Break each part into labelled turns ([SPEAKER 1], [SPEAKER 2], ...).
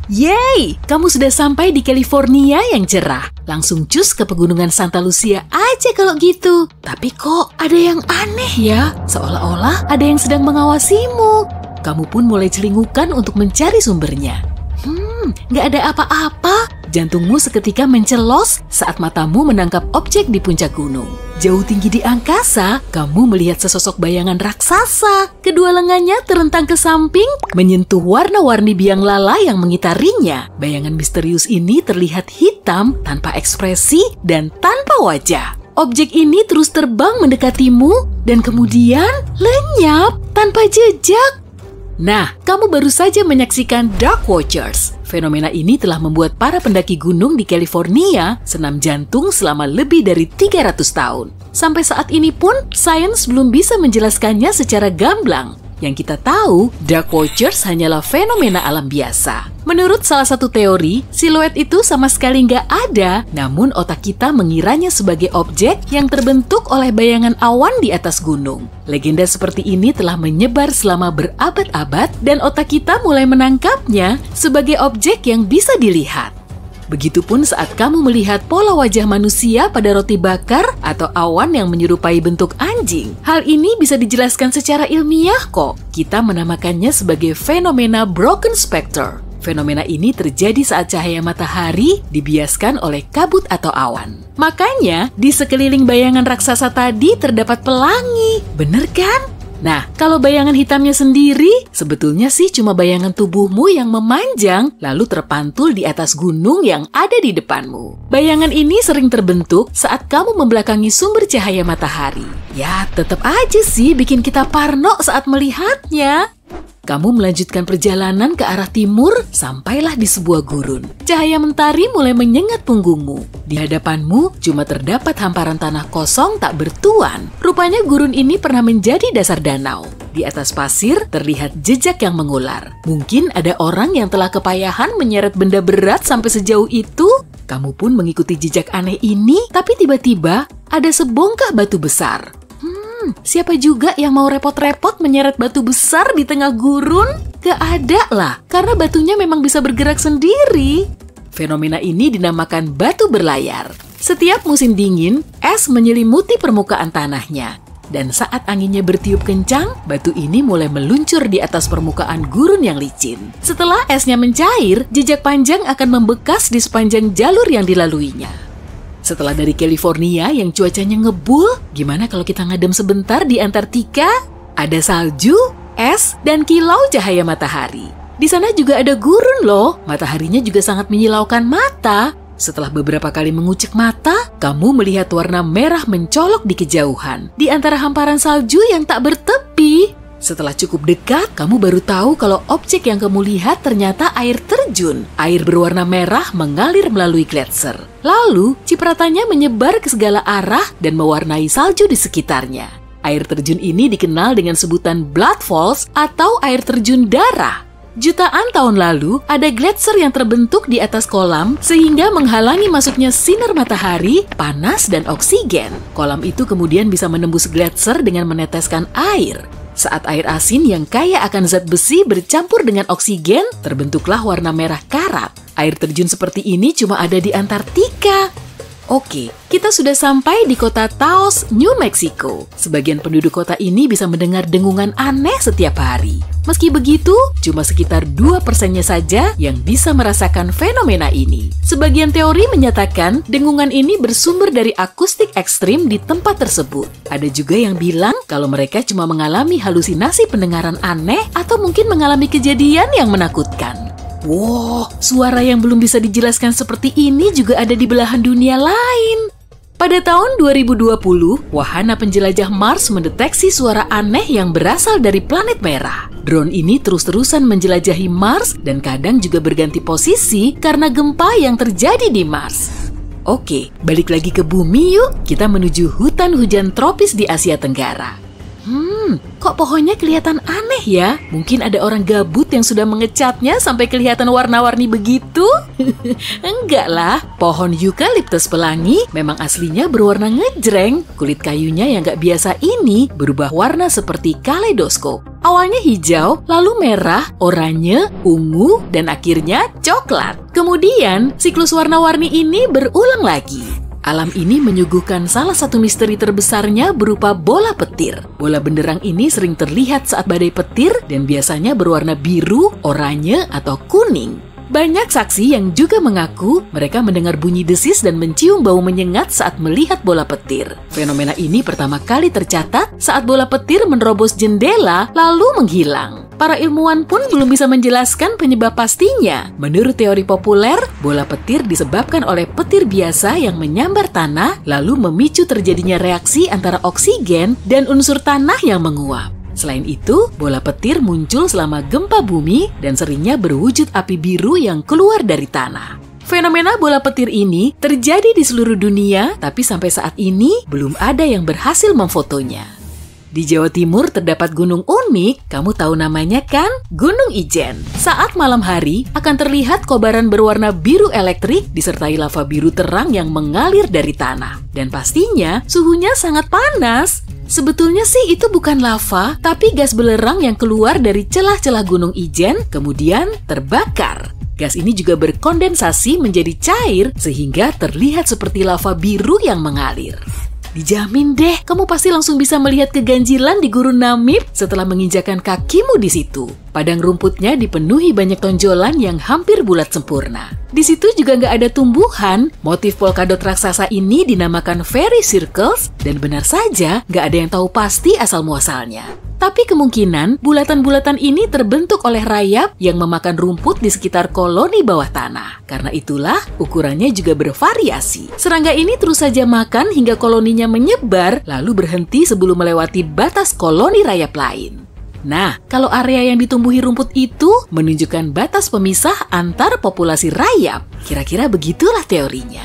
[SPEAKER 1] Yeay, kamu sudah sampai di California yang cerah. Langsung cus ke pegunungan Santa Lucia aja kalau gitu. Tapi kok ada yang aneh ya? Seolah-olah ada yang sedang mengawasimu. Kamu pun mulai celingukan untuk mencari sumbernya. Nggak ada apa-apa. Jantungmu seketika mencelos saat matamu menangkap objek di puncak gunung. Jauh tinggi di angkasa, kamu melihat sesosok bayangan raksasa. Kedua lengannya terentang ke samping, menyentuh warna-warni biang lala yang mengitarinya. Bayangan misterius ini terlihat hitam, tanpa ekspresi, dan tanpa wajah. Objek ini terus terbang mendekatimu, dan kemudian lenyap tanpa jejak. Nah, kamu baru saja menyaksikan Dark Watchers. Fenomena ini telah membuat para pendaki gunung di California senam jantung selama lebih dari 300 tahun. Sampai saat ini pun, sains belum bisa menjelaskannya secara gamblang. Yang kita tahu, Dark Watchers hanyalah fenomena alam biasa. Menurut salah satu teori, siluet itu sama sekali nggak ada, namun otak kita mengiranya sebagai objek yang terbentuk oleh bayangan awan di atas gunung. Legenda seperti ini telah menyebar selama berabad-abad dan otak kita mulai menangkapnya sebagai objek yang bisa dilihat. Begitupun saat kamu melihat pola wajah manusia pada roti bakar atau awan yang menyerupai bentuk anjing. Hal ini bisa dijelaskan secara ilmiah kok. Kita menamakannya sebagai fenomena broken spectre. Fenomena ini terjadi saat cahaya matahari dibiaskan oleh kabut atau awan. Makanya, di sekeliling bayangan raksasa tadi terdapat pelangi. Bener kan? Nah, kalau bayangan hitamnya sendiri, sebetulnya sih cuma bayangan tubuhmu yang memanjang lalu terpantul di atas gunung yang ada di depanmu. Bayangan ini sering terbentuk saat kamu membelakangi sumber cahaya matahari. Ya, tetap aja sih bikin kita parno saat melihatnya. Kamu melanjutkan perjalanan ke arah timur, sampailah di sebuah gurun. Cahaya mentari mulai menyengat punggungmu. Di hadapanmu cuma terdapat hamparan tanah kosong tak bertuan. Rupanya gurun ini pernah menjadi dasar danau. Di atas pasir terlihat jejak yang mengular. Mungkin ada orang yang telah kepayahan menyeret benda berat sampai sejauh itu. Kamu pun mengikuti jejak aneh ini, tapi tiba-tiba ada sebongkah batu besar. Siapa juga yang mau repot-repot menyeret batu besar di tengah gurun? Gak ada lah, karena batunya memang bisa bergerak sendiri. Fenomena ini dinamakan batu berlayar. Setiap musim dingin, es menyelimuti permukaan tanahnya. Dan saat anginnya bertiup kencang, batu ini mulai meluncur di atas permukaan gurun yang licin. Setelah esnya mencair, jejak panjang akan membekas di sepanjang jalur yang dilaluinya. Setelah dari California yang cuacanya ngebul, gimana kalau kita ngadem sebentar di Antartika? Ada salju, es, dan kilau cahaya matahari. Di sana juga ada gurun loh, mataharinya juga sangat menyilaukan mata. Setelah beberapa kali mengucek mata, kamu melihat warna merah mencolok di kejauhan, di antara hamparan salju yang tak bertepi. Setelah cukup dekat, kamu baru tahu kalau objek yang kamu lihat ternyata air terjun. Air berwarna merah mengalir melalui gletser. Lalu, cipratannya menyebar ke segala arah dan mewarnai salju di sekitarnya. Air terjun ini dikenal dengan sebutan Blood Falls atau air terjun darah. Jutaan tahun lalu, ada gletser yang terbentuk di atas kolam sehingga menghalangi masuknya sinar matahari, panas, dan oksigen. Kolam itu kemudian bisa menembus gletser dengan meneteskan air. Saat air asin yang kaya akan zat besi bercampur dengan oksigen, terbentuklah warna merah karat. Air terjun seperti ini cuma ada di Antartika. Oke, kita sudah sampai di kota Taos, New Mexico. Sebagian penduduk kota ini bisa mendengar dengungan aneh setiap hari. Meski begitu, cuma sekitar 2%-nya saja yang bisa merasakan fenomena ini. Sebagian teori menyatakan dengungan ini bersumber dari akustik ekstrim di tempat tersebut. Ada juga yang bilang kalau mereka cuma mengalami halusinasi pendengaran aneh atau mungkin mengalami kejadian yang menakutkan. Wow, suara yang belum bisa dijelaskan seperti ini juga ada di belahan dunia lain. Pada tahun 2020, wahana penjelajah Mars mendeteksi suara aneh yang berasal dari planet merah. Drone ini terus-terusan menjelajahi Mars dan kadang juga berganti posisi karena gempa yang terjadi di Mars. Oke, balik lagi ke bumi yuk. Kita menuju hutan hujan tropis di Asia Tenggara. Kok pohonnya kelihatan aneh ya? Mungkin ada orang gabut yang sudah mengecatnya sampai kelihatan warna-warni begitu? Enggak lah, pohon eukaliptus pelangi memang aslinya berwarna ngejreng. Kulit kayunya yang gak biasa ini berubah warna seperti kaleidoskop. Awalnya hijau, lalu merah, oranye, ungu, dan akhirnya coklat. Kemudian, siklus warna-warni ini berulang lagi. Alam ini menyuguhkan salah satu misteri terbesarnya berupa bola petir. Bola benderang ini sering terlihat saat badai petir dan biasanya berwarna biru, oranye, atau kuning. Banyak saksi yang juga mengaku mereka mendengar bunyi desis dan mencium bau menyengat saat melihat bola petir. Fenomena ini pertama kali tercatat saat bola petir menerobos jendela lalu menghilang. Para ilmuwan pun belum bisa menjelaskan penyebab pastinya. Menurut teori populer, bola petir disebabkan oleh petir biasa yang menyambar tanah lalu memicu terjadinya reaksi antara oksigen dan unsur tanah yang menguap. Selain itu, bola petir muncul selama gempa bumi dan seringnya berwujud api biru yang keluar dari tanah. Fenomena bola petir ini terjadi di seluruh dunia, tapi sampai saat ini belum ada yang berhasil memfotonya. Di Jawa Timur terdapat gunung unik, kamu tahu namanya kan? Gunung Ijen. Saat malam hari, akan terlihat kobaran berwarna biru elektrik disertai lava biru terang yang mengalir dari tanah. Dan pastinya, suhunya sangat panas. Sebetulnya sih itu bukan lava, tapi gas belerang yang keluar dari celah-celah Gunung Ijen, kemudian terbakar. Gas ini juga berkondensasi menjadi cair, sehingga terlihat seperti lava biru yang mengalir. Dijamin deh, kamu pasti langsung bisa melihat keganjilan di Gurun Namib setelah menginjakan kakimu di situ. Padang rumputnya dipenuhi banyak tonjolan yang hampir bulat sempurna. Di situ juga nggak ada tumbuhan. Motif polkadot raksasa ini dinamakan fairy circles, dan benar saja nggak ada yang tahu pasti asal-muasalnya. Tapi kemungkinan bulatan-bulatan ini terbentuk oleh rayap yang memakan rumput di sekitar koloni bawah tanah. Karena itulah ukurannya juga bervariasi. Serangga ini terus saja makan hingga koloninya menyebar, lalu berhenti sebelum melewati batas koloni rayap lain. Nah, kalau area yang ditumbuhi rumput itu menunjukkan batas pemisah antar populasi rayap. Kira-kira begitulah teorinya.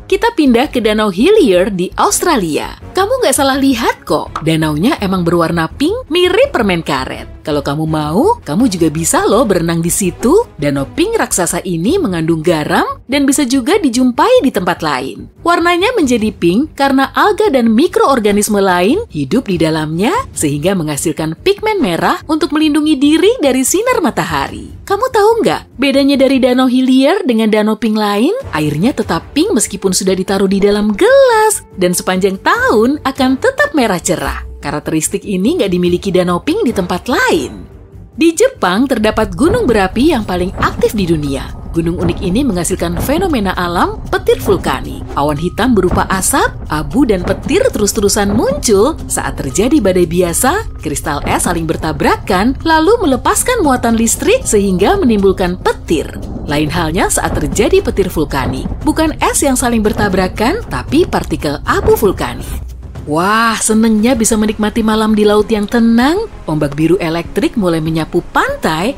[SPEAKER 1] Kita pindah ke Danau Hillier di Australia. Kamu nggak salah lihat kok, danaunya emang berwarna pink mirip permen karet. Kalau kamu mau, kamu juga bisa loh berenang di situ. Danau pink raksasa ini mengandung garam dan bisa juga dijumpai di tempat lain. Warnanya menjadi pink karena alga dan mikroorganisme lain hidup di dalamnya sehingga menghasilkan pigmen merah untuk melindungi diri dari sinar matahari. Kamu tahu nggak bedanya dari Danau Hillier dengan danau pink lain? Airnya tetap pink meskipun sudah ditaruh di dalam gelas dan sepanjang tahun akan tetap merah cerah. Karakteristik ini nggak dimiliki danau pink di tempat lain. Di Jepang terdapat gunung berapi yang paling aktif di dunia. Gunung unik ini menghasilkan fenomena alam petir vulkanik. Awan hitam berupa asap, abu, dan petir terus-terusan muncul saat terjadi badai biasa. Kristal es saling bertabrakan lalu melepaskan muatan listrik sehingga menimbulkan petir. Lain halnya saat terjadi petir vulkanik. Bukan es yang saling bertabrakan, tapi partikel abu vulkanik. Wah, senengnya bisa menikmati malam di laut yang tenang. Ombak biru elektrik mulai menyapu pantai.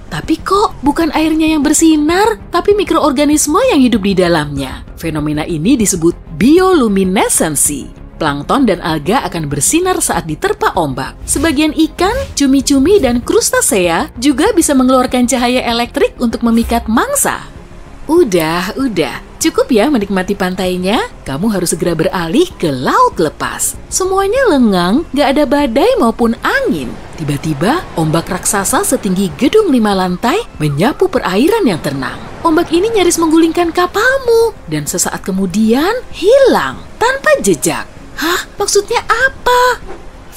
[SPEAKER 1] Tapi kok bukan airnya yang bersinar, tapi mikroorganisme yang hidup di dalamnya. Fenomena ini disebut bioluminesensi. Plankton dan alga akan bersinar saat diterpa ombak. Sebagian ikan, cumi-cumi, dan krustasea juga bisa mengeluarkan cahaya elektrik untuk memikat mangsa. Udah. Cukup ya menikmati pantainya, kamu harus segera beralih ke laut lepas. Semuanya lengang, gak ada badai maupun angin. Tiba-tiba, ombak raksasa setinggi gedung 5 lantai menyapu perairan yang tenang. Ombak ini nyaris menggulingkan kapalmu, dan sesaat kemudian hilang tanpa jejak. Hah? Maksudnya apa?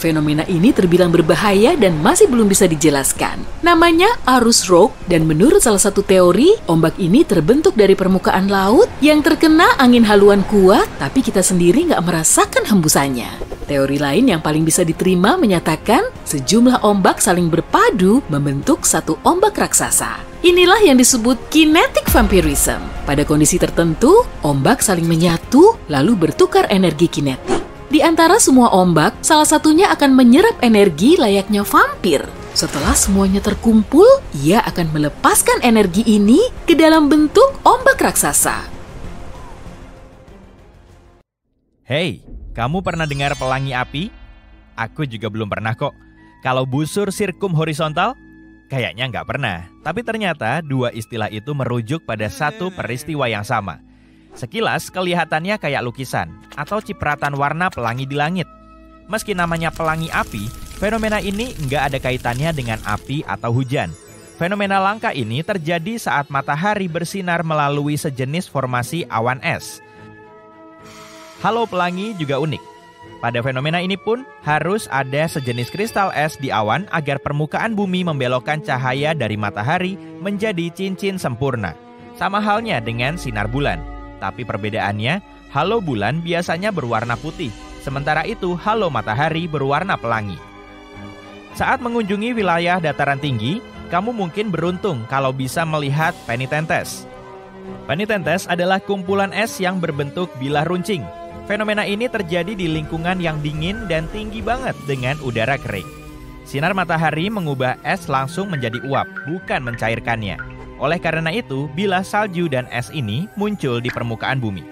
[SPEAKER 1] Fenomena ini terbilang berbahaya dan masih belum bisa dijelaskan. Namanya arus rock, dan menurut salah satu teori, ombak ini terbentuk dari permukaan laut yang terkena angin haluan kuat, tapi kita sendiri nggak merasakan hembusannya. Teori lain yang paling bisa diterima menyatakan sejumlah ombak saling berpadu membentuk satu ombak raksasa. Inilah yang disebut kinetic vampirism. Pada kondisi tertentu, ombak saling menyatu lalu bertukar energi kinetik. Di antara semua ombak, salah satunya akan menyerap energi layaknya vampir. Setelah semuanya terkumpul, ia akan melepaskan energi ini ke dalam bentuk ombak raksasa.
[SPEAKER 2] Hei, kamu pernah dengar pelangi api? Aku juga belum pernah kok. Kalau busur sirkum horizontal? Kayaknya nggak pernah. Tapi ternyata dua istilah itu merujuk pada satu peristiwa yang sama. Sekilas kelihatannya kayak lukisan atau cipratan warna pelangi di langit. Meski namanya pelangi api, fenomena ini nggak ada kaitannya dengan api atau hujan. Fenomena langka ini terjadi saat matahari bersinar melalui sejenis formasi awan es. Halo pelangi juga unik. Pada fenomena ini pun harus ada sejenis kristal es di awan agar permukaan bumi membelokkan cahaya dari matahari menjadi cincin sempurna. Sama halnya dengan sinar bulan. Tapi perbedaannya, halo bulan biasanya berwarna putih, sementara itu halo matahari berwarna pelangi. Saat mengunjungi wilayah dataran tinggi, kamu mungkin beruntung kalau bisa melihat penitentes. Penitentes adalah kumpulan es yang berbentuk bilah runcing. Fenomena ini terjadi di lingkungan yang dingin dan tinggi banget dengan udara kering. Sinar matahari mengubah es langsung menjadi uap, bukan mencairkannya. Oleh karena itu, bilah salju dan es ini muncul di permukaan bumi.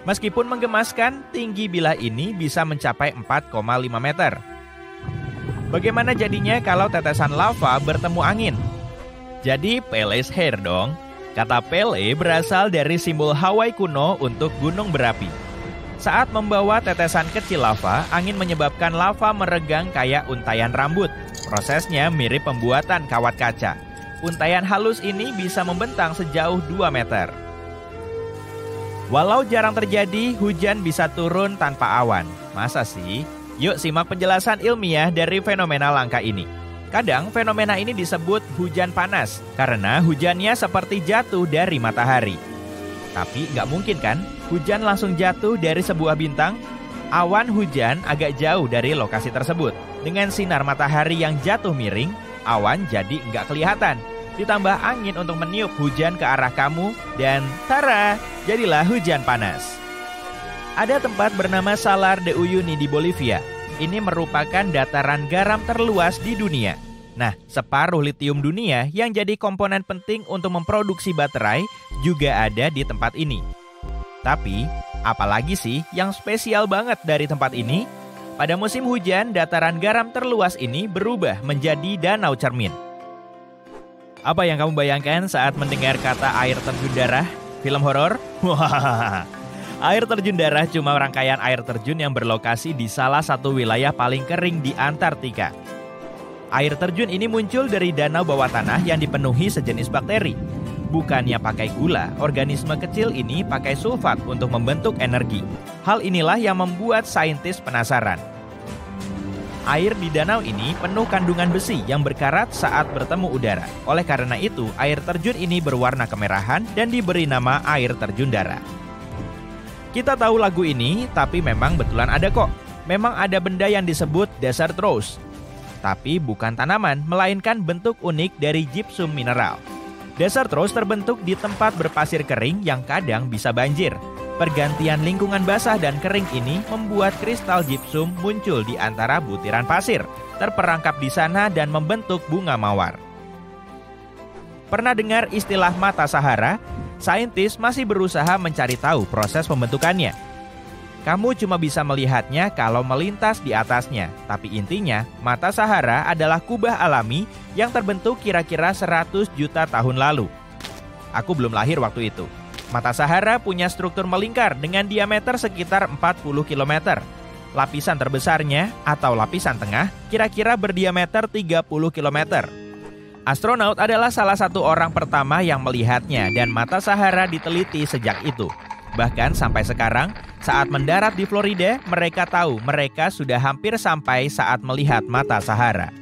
[SPEAKER 2] Meskipun menggemaskan, tinggi bilah ini bisa mencapai 4,5 meter. Bagaimana jadinya kalau tetesan lava bertemu angin? Jadi Pele's Hair dong. Kata Pele berasal dari simbol Hawaii kuno untuk gunung berapi. Saat membawa tetesan kecil lava, angin menyebabkan lava meregang kayak untayan rambut. Prosesnya mirip pembuatan kawat kaca. Untayan halus ini bisa membentang sejauh 2 meter. Walau jarang terjadi, hujan bisa turun tanpa awan. Masa sih? Yuk simak penjelasan ilmiah dari fenomena langka ini. Kadang fenomena ini disebut hujan panas, karena hujannya seperti jatuh dari matahari. Tapi nggak mungkin kan, hujan langsung jatuh dari sebuah bintang? Awan hujan agak jauh dari lokasi tersebut. Dengan sinar matahari yang jatuh miring, awan jadi nggak kelihatan. Ditambah angin untuk meniup hujan ke arah kamu, dan tara, jadilah hujan panas. Ada tempat bernama Salar de Uyuni di Bolivia. Ini merupakan dataran garam terluas di dunia. Nah, separuh litium dunia yang jadi komponen penting untuk memproduksi baterai juga ada di tempat ini. Tapi, apalagi sih yang spesial banget dari tempat ini? Pada musim hujan, dataran garam terluas ini berubah menjadi danau cermin. Apa yang kamu bayangkan saat mendengar kata air terjun darah? Film horor? Air terjun darah cuma rangkaian air terjun yang berlokasi di salah satu wilayah paling kering di Antartika. Air terjun ini muncul dari danau bawah tanah yang dipenuhi sejenis bakteri. Bukannya pakai gula, organisme kecil ini pakai sulfat untuk membentuk energi. Hal inilah yang membuat saintis penasaran. Air di danau ini penuh kandungan besi yang berkarat saat bertemu udara. Oleh karena itu, air terjun ini berwarna kemerahan dan diberi nama air terjun darah. Kita tahu lagu ini, tapi memang betulan ada kok. Memang ada benda yang disebut desert rose. Tapi bukan tanaman, melainkan bentuk unik dari gypsum mineral. Desert rose terbentuk di tempat berpasir kering yang kadang bisa banjir. Pergantian lingkungan basah dan kering ini membuat kristal gypsum muncul di antara butiran pasir, terperangkap di sana dan membentuk bunga mawar. Pernah dengar istilah mata Sahara? Saintis masih berusaha mencari tahu proses pembentukannya. Kamu cuma bisa melihatnya kalau melintas di atasnya, tapi intinya mata Sahara adalah kubah alami yang terbentuk kira-kira 100 juta tahun lalu. Aku belum lahir waktu itu. Mata Sahara punya struktur melingkar dengan diameter sekitar 40 km. Lapisan terbesarnya atau lapisan tengah kira-kira berdiameter 30 km. Astronaut adalah salah satu orang pertama yang melihatnya dan mata Sahara diteliti sejak itu. Bahkan sampai sekarang, saat mendarat di Florida, mereka tahu mereka sudah hampir sampai saat melihat mata Sahara.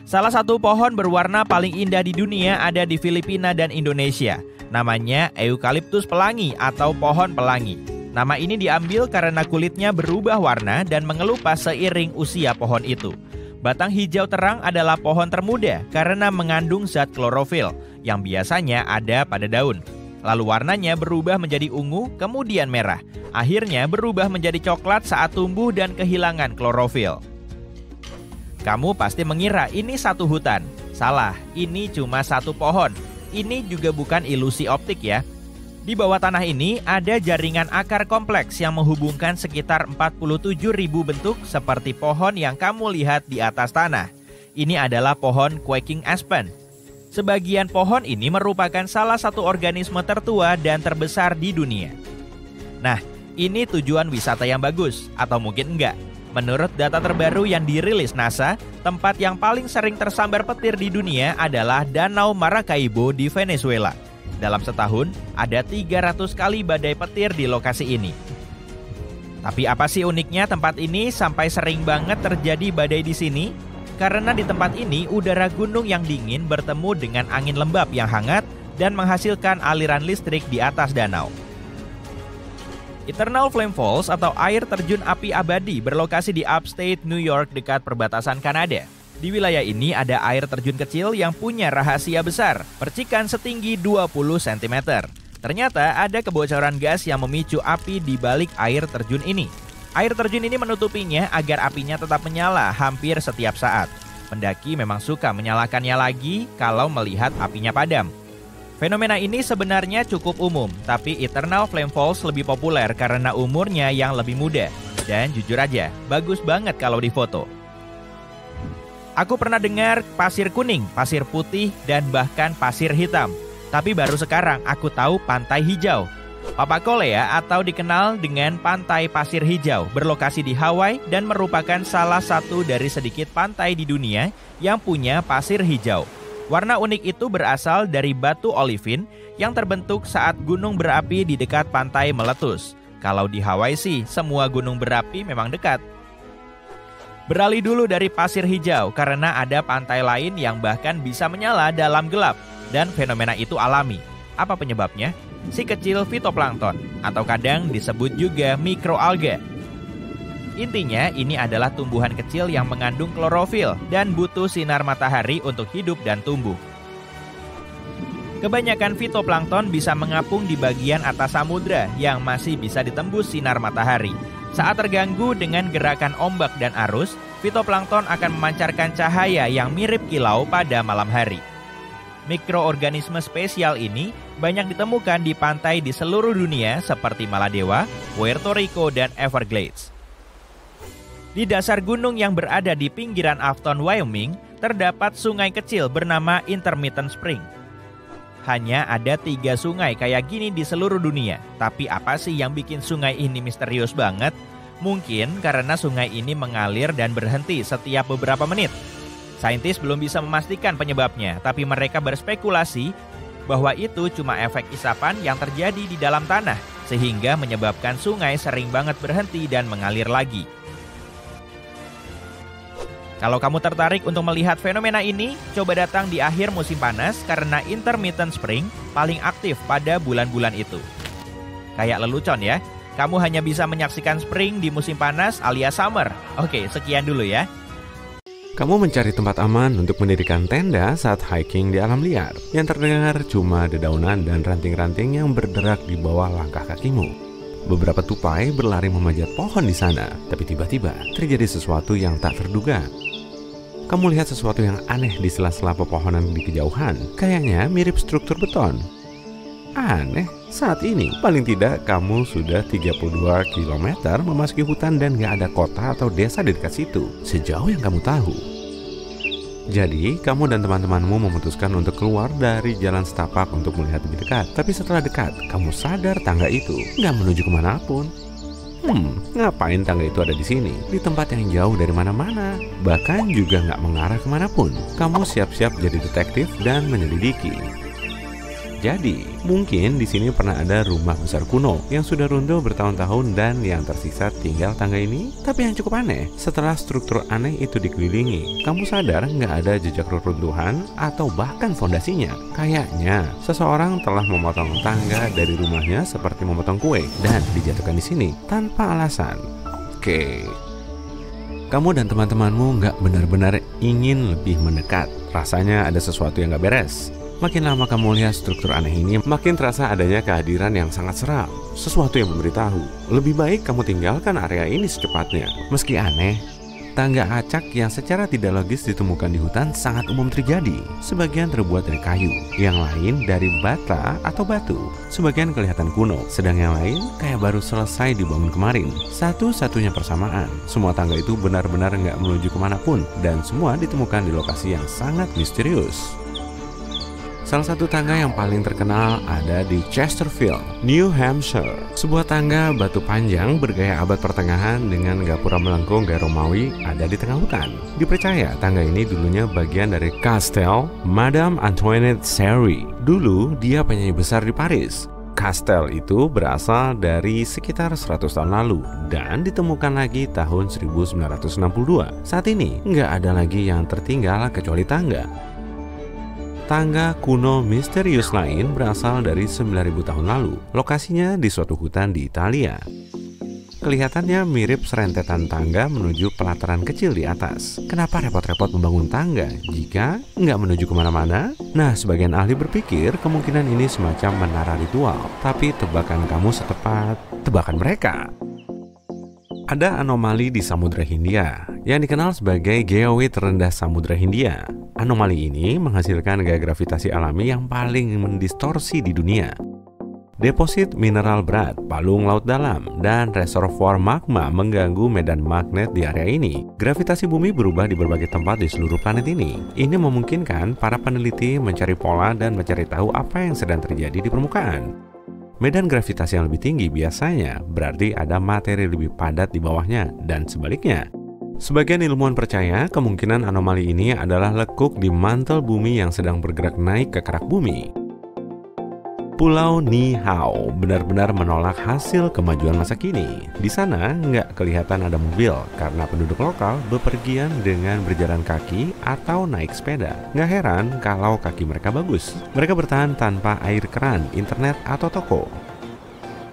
[SPEAKER 2] Salah satu pohon berwarna paling indah di dunia ada di Filipina dan Indonesia. Namanya Eucalyptus pelangi atau pohon pelangi. Nama ini diambil karena kulitnya berubah warna dan mengelupas seiring usia pohon itu. Batang hijau terang adalah pohon termuda karena mengandung zat klorofil yang biasanya ada pada daun. Lalu warnanya berubah menjadi ungu, kemudian merah. Akhirnya berubah menjadi coklat saat tumbuh dan kehilangan klorofil. Kamu pasti mengira ini satu hutan. Salah, ini cuma satu pohon. Ini juga bukan ilusi optik ya. Di bawah tanah ini ada jaringan akar kompleks yang menghubungkan sekitar 47.000 bentuk seperti pohon yang kamu lihat di atas tanah. Ini adalah pohon quaking aspen. Sebagian pohon ini merupakan salah satu organisme tertua dan terbesar di dunia. Nah, ini tujuan wisata yang bagus, atau mungkin enggak. Menurut data terbaru yang dirilis NASA, tempat yang paling sering tersambar petir di dunia adalah Danau Maracaibo di Venezuela. Dalam setahun, ada 300 kali badai petir di lokasi ini. Tapi apa sih uniknya tempat ini sampai sering banget terjadi badai di sini? Karena di tempat ini udara gunung yang dingin bertemu dengan angin lembab yang hangat dan menghasilkan aliran listrik di atas danau. Eternal Flame Falls atau air terjun api abadi berlokasi di upstate New York dekat perbatasan Kanada. Di wilayah ini ada air terjun kecil yang punya rahasia besar, percikan setinggi 20 cm. Ternyata ada kebocoran gas yang memicu api di balik air terjun ini. Air terjun ini menutupinya agar apinya tetap menyala hampir setiap saat. Pendaki memang suka menyalakannya lagi kalau melihat apinya padam. Fenomena ini sebenarnya cukup umum, tapi Eternal Flame Falls lebih populer karena umurnya yang lebih muda. Dan jujur aja, bagus banget kalau difoto. Aku pernah dengar pasir kuning, pasir putih, dan bahkan pasir hitam. Tapi baru sekarang aku tahu pantai hijau. Papakolea atau dikenal dengan pantai pasir hijau berlokasi di Hawaii dan merupakan salah satu dari sedikit pantai di dunia yang punya pasir hijau. Warna unik itu berasal dari batu olivin yang terbentuk saat gunung berapi di dekat pantai meletus. Kalau di Hawaii sih, semua gunung berapi memang dekat. Beralih dulu dari pasir hijau karena ada pantai lain yang bahkan bisa menyala dalam gelap dan fenomena itu alami. Apa penyebabnya? Si kecil fitoplankton atau kadang disebut juga mikroalga. Intinya ini adalah tumbuhan kecil yang mengandung klorofil dan butuh sinar matahari untuk hidup dan tumbuh. Kebanyakan fitoplankton bisa mengapung di bagian atas samudra yang masih bisa ditembus sinar matahari. Saat terganggu dengan gerakan ombak dan arus, fitoplankton akan memancarkan cahaya yang mirip kilau pada malam hari. Mikroorganisme spesial ini banyak ditemukan di pantai di seluruh dunia seperti Maladewa, Puerto Rico, dan Everglades. Di dasar gunung yang berada di pinggiran Afton, Wyoming, terdapat sungai kecil bernama Intermittent Spring. Hanya ada 3 sungai kayak gini di seluruh dunia. Tapi apa sih yang bikin sungai ini misterius banget? Mungkin karena sungai ini mengalir dan berhenti setiap beberapa menit. Saintis belum bisa memastikan penyebabnya, tapi mereka berspekulasi bahwa itu cuma efek isapan yang terjadi di dalam tanah, sehingga menyebabkan sungai sering banget berhenti dan mengalir lagi. Kalau kamu tertarik untuk melihat fenomena ini, coba datang di akhir musim panas karena Intermittent Spring paling aktif pada bulan-bulan itu. Kayak lelucon ya, kamu hanya bisa menyaksikan spring di musim panas alias summer. Oke, sekian dulu ya.
[SPEAKER 3] Kamu mencari tempat aman untuk mendirikan tenda saat hiking di alam liar. Yang terdengar cuma dedaunan dan ranting-ranting yang berderak di bawah langkah kakimu. Beberapa tupai berlari memanjat pohon di sana, tapi tiba-tiba terjadi sesuatu yang tak terduga. Kamu lihat sesuatu yang aneh di sela-sela pepohonan di kejauhan. Kayaknya mirip struktur beton. Aneh, saat ini paling tidak kamu sudah 32 km memasuki hutan dan gak ada kota atau desa di dekat situ, sejauh yang kamu tahu. Jadi, kamu dan teman-temanmu memutuskan untuk keluar dari jalan setapak untuk melihat lebih dekat. Tapi setelah dekat, kamu sadar tangga itu gak menuju kemanapun. Ngapain tangga itu ada di sini? Di tempat yang jauh dari mana-mana. Bahkan juga nggak mengarah kemanapun. Kamu siap-siap jadi detektif dan menyelidiki. Jadi, mungkin di sini pernah ada rumah besar kuno yang sudah runtuh bertahun-tahun dan yang tersisa tinggal tangga ini. Tapi yang cukup aneh, setelah struktur aneh itu dikelilingi, kamu sadar nggak ada jejak reruntuhan atau bahkan fondasinya. Kayaknya seseorang telah memotong tangga dari rumahnya seperti memotong kue dan dijatuhkan di sini tanpa alasan. Oke. Kamu dan teman-temanmu nggak benar-benar ingin lebih mendekat. Rasanya ada sesuatu yang nggak beres. Makin lama kamu lihat struktur aneh ini, makin terasa adanya kehadiran yang sangat seram. Sesuatu yang memberitahu, lebih baik kamu tinggalkan area ini secepatnya. Meski aneh, Tangga acak yang secara tidak logis ditemukan di hutan sangat umum terjadi. Sebagian terbuat dari kayu, yang lain dari bata atau batu. Sebagian kelihatan kuno, sedang yang lain kayak baru selesai dibangun kemarin. Satu-satunya persamaan, semua tangga itu benar-benar nggak menuju kemanapun, dan semua ditemukan di lokasi yang sangat misterius. Salah satu tangga yang paling terkenal ada di Chesterfield, New Hampshire. Sebuah tangga batu panjang bergaya abad pertengahan dengan gapura melengkung gaya Romawi ada di tengah hutan. Dipercaya tangga ini dulunya bagian dari Kastel Madame Antoinette Seri. Dulu dia penyanyi besar di Paris. Kastel itu berasal dari sekitar 100 tahun lalu dan ditemukan lagi tahun 1962. Saat ini nggak ada lagi yang tertinggal kecuali tangga. Tangga kuno misterius lain berasal dari 9.000 tahun lalu. Lokasinya di suatu hutan di Italia. Kelihatannya mirip serentetan tangga menuju pelataran kecil di atas. Kenapa repot-repot membangun tangga jika nggak menuju kemana-mana? Nah, sebagian ahli berpikir kemungkinan ini semacam menara ritual. Tapi tebakan kamu setepat tebakan mereka. Ada anomali di Samudra Hindia yang dikenal sebagai geoid terendah Samudra Hindia. Anomali ini menghasilkan gaya gravitasi alami yang paling mendistorsi di dunia. Deposit mineral berat, palung laut dalam, dan reservoir magma mengganggu medan magnet di area ini. Gravitasi bumi berubah di berbagai tempat di seluruh planet ini. Ini memungkinkan para peneliti mencari pola dan mencari tahu apa yang sedang terjadi di permukaan. Medan gravitasi yang lebih tinggi biasanya berarti ada materi lebih padat di bawahnya, dan sebaliknya. Sebagian ilmuwan percaya kemungkinan anomali ini adalah lekuk di mantel bumi yang sedang bergerak naik ke kerak bumi. Pulau Niihau benar-benar menolak hasil kemajuan masa kini. Di sana nggak kelihatan ada mobil karena penduduk lokal bepergian dengan berjalan kaki atau naik sepeda. Nggak heran kalau kaki mereka bagus. Mereka bertahan tanpa air keran, internet, atau toko.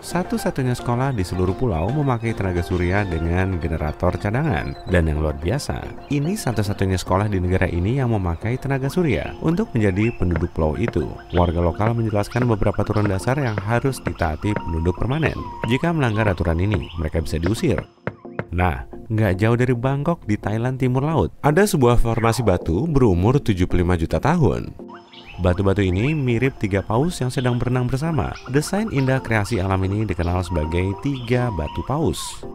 [SPEAKER 3] Satu-satunya sekolah di seluruh pulau memakai tenaga surya dengan generator cadangan. Dan yang luar biasa, ini satu-satunya sekolah di negara ini yang memakai tenaga surya untuk menjadi penduduk pulau itu. Warga lokal menjelaskan beberapa aturan dasar yang harus ditaati penduduk permanen. Jika melanggar aturan ini, mereka bisa diusir. Nah, nggak jauh dari Bangkok di Thailand Timur Laut, ada sebuah formasi batu berumur 75 juta tahun. Batu-batu ini mirip 3 paus yang sedang berenang bersama. Desain indah kreasi alam ini dikenal sebagai 3 batu paus.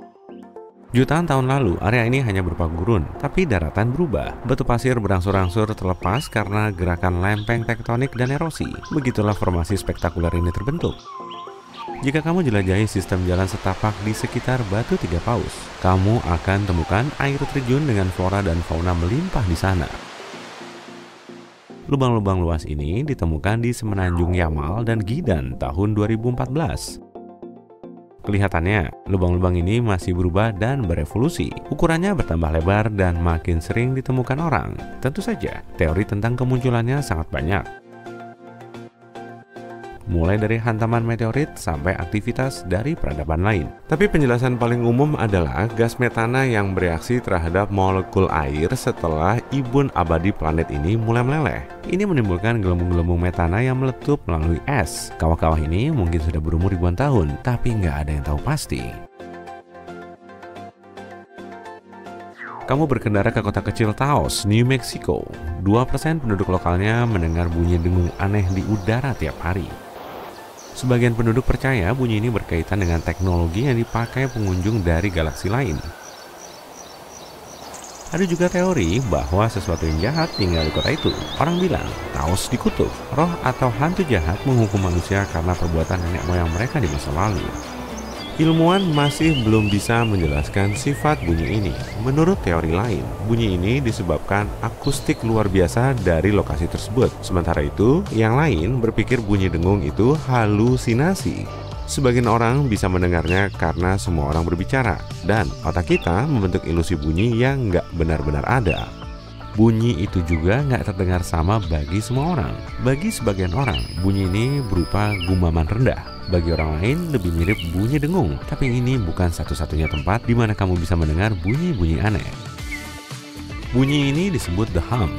[SPEAKER 3] Jutaan tahun lalu, area ini hanya berupa gurun, tapi daratan berubah. Batu pasir berangsur-angsur terlepas karena gerakan lempeng tektonik dan erosi. Begitulah formasi spektakuler ini terbentuk. Jika kamu jelajahi sistem jalan setapak di sekitar batu 3 paus, kamu akan temukan air terjun dengan flora dan fauna melimpah di sana. Lubang-lubang luas ini ditemukan di Semenanjung Yamal dan Gidan tahun 2014. Kelihatannya, lubang-lubang ini masih berubah dan berevolusi. Ukurannya bertambah lebar dan makin sering ditemukan orang. Tentu saja, teori tentang kemunculannya sangat banyak. Mulai dari hantaman meteorit sampai aktivitas dari peradaban lain. Tapi penjelasan paling umum adalah gas metana yang bereaksi terhadap molekul air setelah ibun abadi planet ini mulai meleleh. Ini menimbulkan gelembung-gelembung metana yang meletup melalui es. Kawah-kawah ini mungkin sudah berumur ribuan tahun, tapi nggak ada yang tahu pasti. Kamu berkendara ke kota kecil Taos, New Mexico. 2% penduduk lokalnya mendengar bunyi dengung aneh di udara tiap hari. Sebagian penduduk percaya bunyi ini berkaitan dengan teknologi yang dipakai pengunjung dari galaksi lain. Ada juga teori bahwa sesuatu yang jahat tinggal di kota itu. Orang bilang, Taos dikutuk. Roh atau hantu jahat menghukum manusia karena perbuatan nenek moyang mereka di masa lalu. Ilmuwan masih belum bisa menjelaskan sifat bunyi ini. Menurut teori lain, bunyi ini disebabkan akustik luar biasa dari lokasi tersebut. Sementara itu, yang lain berpikir bunyi dengung itu halusinasi. Sebagian orang bisa mendengarnya karena semua orang berbicara, dan otak kita membentuk ilusi bunyi yang nggak benar-benar ada. Bunyi itu juga nggak terdengar sama bagi semua orang. Bagi sebagian orang, bunyi ini berupa gumaman rendah. Bagi orang lain lebih mirip bunyi dengung, tapi ini bukan satu-satunya tempat di mana kamu bisa mendengar bunyi-bunyi aneh. Bunyi ini disebut The Hum,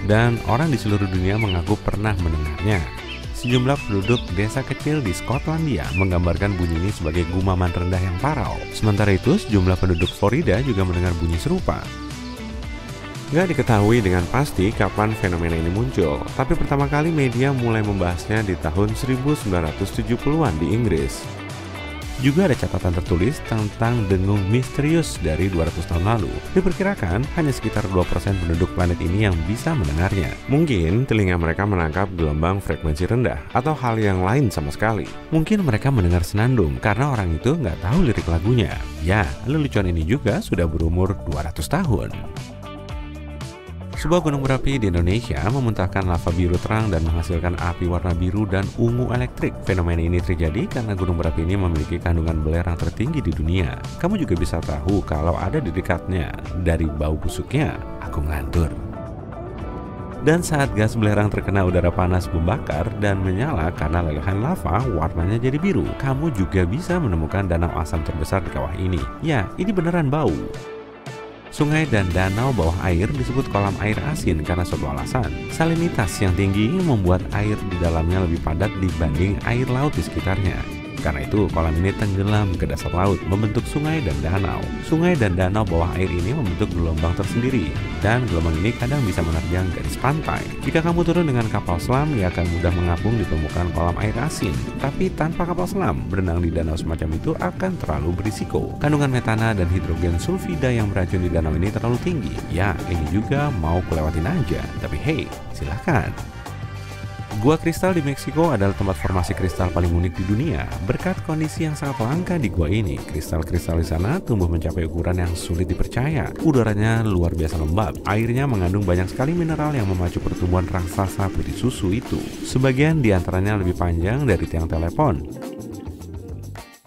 [SPEAKER 3] dan orang di seluruh dunia mengaku pernah mendengarnya. Sejumlah penduduk desa kecil di Skotlandia menggambarkan bunyi ini sebagai gumaman rendah yang parau. Sementara itu, sejumlah penduduk Florida juga mendengar bunyi serupa. Nggak diketahui dengan pasti kapan fenomena ini muncul, tapi pertama kali media mulai membahasnya di tahun 1970-an di Inggris. Juga ada catatan tertulis tentang dengung misterius dari 200 tahun lalu. Diperkirakan hanya sekitar 2% penduduk planet ini yang bisa mendengarnya. Mungkin telinga mereka menangkap gelombang frekuensi rendah atau hal yang lain sama sekali. Mungkin mereka mendengar senandung karena orang itu nggak tahu lirik lagunya. Ya, lelucon ini juga sudah berumur 200 tahun. Sebuah gunung berapi di Indonesia memuntahkan lava biru terang dan menghasilkan api warna biru dan ungu elektrik. Fenomena ini terjadi karena gunung berapi ini memiliki kandungan belerang tertinggi di dunia. Kamu juga bisa tahu kalau ada di dekatnya. Dari bau busuknya, aku ngantur. Dan saat gas belerang terkena udara panas membakar dan menyala karena lelehan lava, warnanya jadi biru. Kamu juga bisa menemukan danau asam terbesar di kawah ini. Ya, ini beneran bau. Sungai dan danau bawah air disebut kolam air asin karena suatu alasan. Salinitas yang tinggi membuat air di dalamnya lebih padat dibanding air laut di sekitarnya. Karena itu, kolam ini tenggelam ke dasar laut, membentuk sungai dan danau. Sungai dan danau bawah air ini membentuk gelombang tersendiri, dan gelombang ini kadang bisa menerjang garis pantai. Jika kamu turun dengan kapal selam, ia akan mudah mengapung di permukaan kolam air asin. Tapi tanpa kapal selam, berenang di danau semacam itu akan terlalu berisiko. Kandungan metana dan hidrogen sulfida yang beracun di danau ini terlalu tinggi. Ya, ini juga mau kulewatin aja. Tapi hey, silahkan. Gua Kristal di Meksiko adalah tempat formasi kristal paling unik di dunia. Berkat kondisi yang sangat langka di gua ini, kristal-kristal di sana tumbuh mencapai ukuran yang sulit dipercaya. Udaranya luar biasa lembab. Airnya mengandung banyak sekali mineral yang memacu pertumbuhan raksasa putih susu itu. Sebagian diantaranya lebih panjang dari tiang telepon.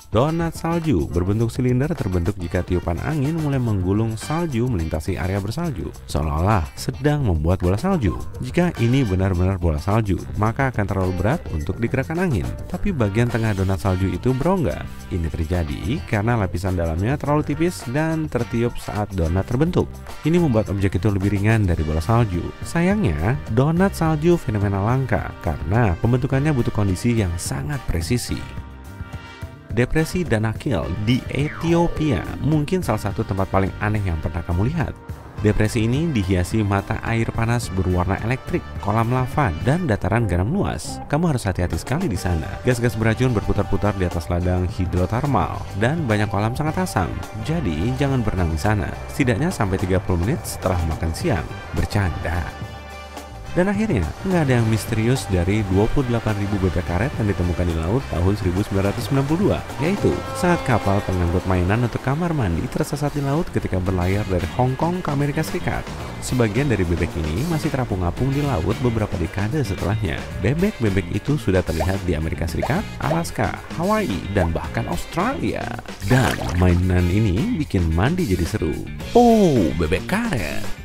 [SPEAKER 3] Donat salju berbentuk silinder terbentuk jika tiupan angin mulai menggulung salju melintasi area bersalju, seolah-olah sedang membuat bola salju. Jika ini benar-benar bola salju, maka akan terlalu berat untuk digerakkan angin. Tapi bagian tengah donat salju itu berongga. Ini terjadi karena lapisan dalamnya terlalu tipis dan tertiup saat donat terbentuk. Ini membuat objek itu lebih ringan dari bola salju. Sayangnya, donat salju fenomena langka karena pembentukannya butuh kondisi yang sangat presisi. Depresi Danakil di Ethiopia mungkin salah satu tempat paling aneh yang pernah kamu lihat. Depresi ini dihiasi mata air panas berwarna elektrik, kolam lava, dan dataran garam luas. Kamu harus hati-hati sekali di sana. Gas-gas beracun berputar-putar di atas ladang hidrotermal dan banyak kolam sangat asam. Jadi jangan berenang di sana. Setidaknya sampai 30 menit setelah makan siang. Bercanda. Dan akhirnya, nggak ada yang misterius dari 28.000 bebek karet yang ditemukan di laut tahun 1992, yaitu saat kapal pengangkut mainan untuk kamar mandi tersesat di laut ketika berlayar dari Hong Kong ke Amerika Serikat. Sebagian dari bebek ini masih terapung-apung di laut beberapa dekade setelahnya. Bebek-bebek itu sudah terlihat di Amerika Serikat, Alaska, Hawaii, dan bahkan Australia. Dan mainan ini bikin mandi jadi seru. Oh, bebek karet!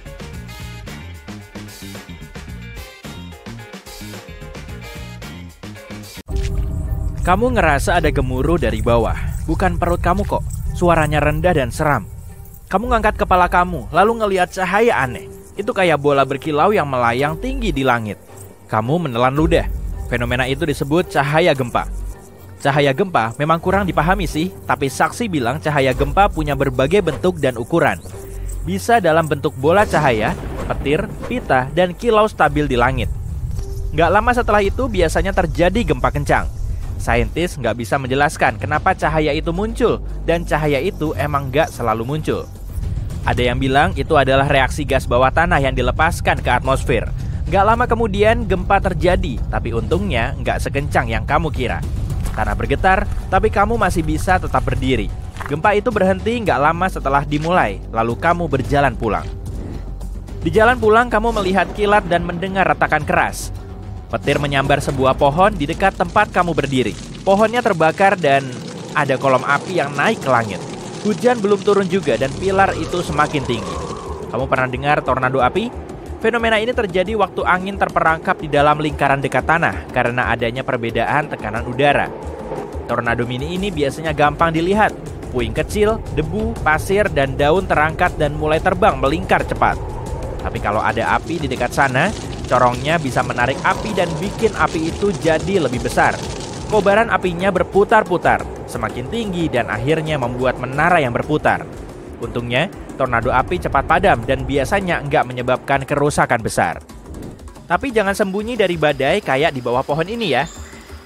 [SPEAKER 2] Kamu ngerasa ada gemuruh dari bawah, bukan perut kamu kok. Suaranya rendah dan seram. Kamu ngangkat kepala kamu, lalu ngelihat cahaya aneh. Itu kayak bola berkilau yang melayang tinggi di langit. Kamu menelan ludah. Fenomena itu disebut cahaya gempa. Cahaya gempa memang kurang dipahami sih, tapi saksi bilang cahaya gempa punya berbagai bentuk dan ukuran. Bisa dalam bentuk bola cahaya, petir, pita, dan kilau stabil di langit. Nggak lama setelah itu biasanya terjadi gempa kencang. Saintis nggak bisa menjelaskan kenapa cahaya itu muncul, dan cahaya itu emang nggak selalu muncul. Ada yang bilang itu adalah reaksi gas bawah tanah yang dilepaskan ke atmosfer. Nggak lama kemudian gempa terjadi, tapi untungnya nggak sekencang yang kamu kira. Tanah bergetar, tapi kamu masih bisa tetap berdiri. Gempa itu berhenti nggak lama setelah dimulai, lalu kamu berjalan pulang. Di jalan pulang kamu melihat kilat dan mendengar retakan keras. Petir menyambar sebuah pohon di dekat tempat kamu berdiri. Pohonnya terbakar dan ada kolom api yang naik ke langit. Hujan belum turun juga dan pilar itu semakin tinggi. Kamu pernah dengar tornado api? Fenomena ini terjadi waktu angin terperangkap di dalam lingkaran dekat tanah karena adanya perbedaan tekanan udara. Tornado mini ini biasanya gampang dilihat. Puing kecil, debu, pasir, dan daun terangkat dan mulai terbang melingkar cepat. Tapi kalau ada api di dekat sana, corongnya bisa menarik api dan bikin api itu jadi lebih besar. Kobaran apinya berputar-putar, semakin tinggi dan akhirnya membuat menara yang berputar. Untungnya, tornado api cepat padam dan biasanya nggak menyebabkan kerusakan besar. Tapi jangan sembunyi dari badai kayak di bawah pohon ini ya.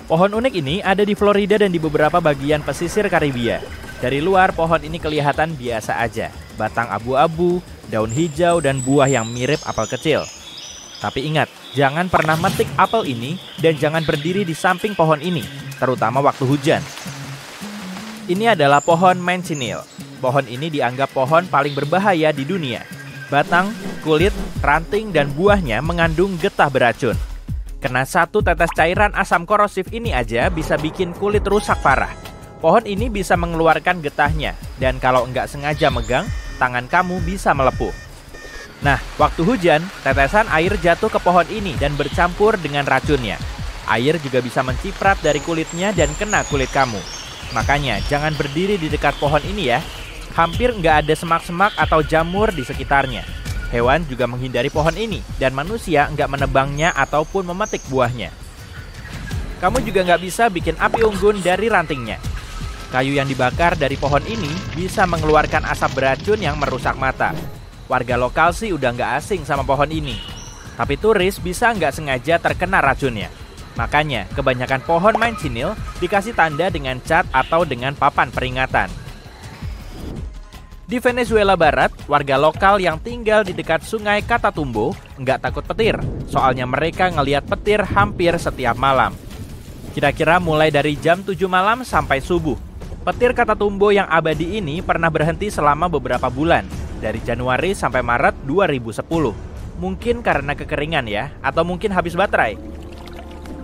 [SPEAKER 2] Pohon unik ini ada di Florida dan di beberapa bagian pesisir Karibia. Dari luar, pohon ini kelihatan biasa aja. Batang abu-abu, daun hijau, dan buah yang mirip apel kecil. Tapi ingat, jangan pernah metik apel ini dan jangan berdiri di samping pohon ini, terutama waktu hujan. Ini adalah pohon mancinil. Pohon ini dianggap pohon paling berbahaya di dunia. Batang, kulit, ranting, dan buahnya mengandung getah beracun. Kena satu tetes cairan asam korosif ini aja bisa bikin kulit rusak parah. Pohon ini bisa mengeluarkan getahnya, dan kalau nggak sengaja megang, tangan kamu bisa melepuh. Nah, waktu hujan, tetesan air jatuh ke pohon ini dan bercampur dengan racunnya. Air juga bisa menciprat dari kulitnya dan kena kulit kamu. Makanya, jangan berdiri di dekat pohon ini ya. Hampir nggak ada semak-semak atau jamur di sekitarnya. Hewan juga menghindari pohon ini, dan manusia nggak menebangnya ataupun memetik buahnya. Kamu juga nggak bisa bikin api unggun dari rantingnya. Kayu yang dibakar dari pohon ini bisa mengeluarkan asap beracun yang merusak mata. Warga lokal sih udah nggak asing sama pohon ini. Tapi turis bisa nggak sengaja terkena racunnya. Makanya, kebanyakan pohon mancinil dikasih tanda dengan cat atau dengan papan peringatan. Di Venezuela Barat, warga lokal yang tinggal di dekat sungai Catatumbo nggak takut petir. Soalnya mereka ngelihat petir hampir setiap malam. Kira-kira mulai dari jam 7 malam sampai subuh. Petir Catatumbo yang abadi ini pernah berhenti selama beberapa bulan. Dari Januari sampai Maret 2010. Mungkin karena kekeringan ya, atau mungkin habis baterai.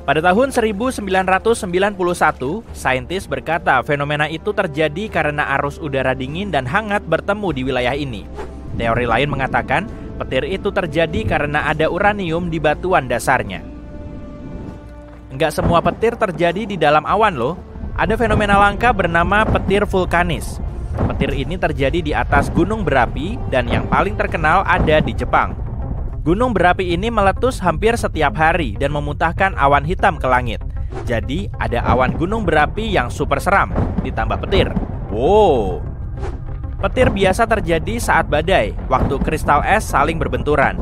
[SPEAKER 2] Pada tahun 1991, saintis berkata fenomena itu terjadi karena arus udara dingin dan hangat bertemu di wilayah ini. Teori lain mengatakan petir itu terjadi karena ada uranium di batuan dasarnya. Enggak semua petir terjadi di dalam awan loh. Ada fenomena langka bernama petir vulkanis. Petir ini terjadi di atas gunung berapi dan yang paling terkenal ada di Jepang. Gunung berapi ini meletus hampir setiap hari dan memuntahkan awan hitam ke langit. Jadi ada awan gunung berapi yang super seram, ditambah petir. Wow! Petir biasa terjadi saat badai, waktu kristal es saling berbenturan.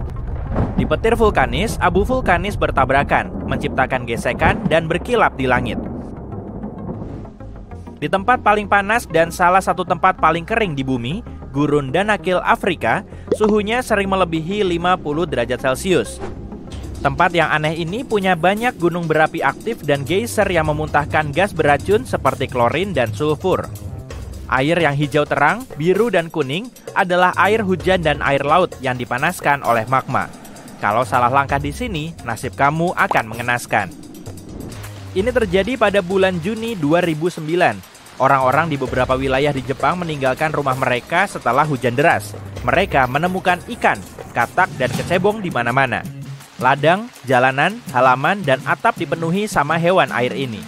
[SPEAKER 2] Di petir vulkanis, abu vulkanis bertabrakan, menciptakan gesekan dan berkilap di langit. Di tempat paling panas dan salah satu tempat paling kering di bumi, Gurun Danakil, Afrika, suhunya sering melebihi 50 derajat Celcius. Tempat yang aneh ini punya banyak gunung berapi aktif dan geyser yang memuntahkan gas beracun seperti klorin dan sulfur. Air yang hijau terang, biru dan kuning adalah air hujan dan air laut yang dipanaskan oleh magma. Kalau salah langkah di sini, nasib kamu akan mengenaskan. Ini terjadi pada bulan Juni 2009. Orang-orang di beberapa wilayah di Jepang meninggalkan rumah mereka setelah hujan deras. Mereka menemukan ikan, katak, dan kecebong di mana-mana. Ladang, jalanan, halaman, dan atap dipenuhi sama hewan air ini.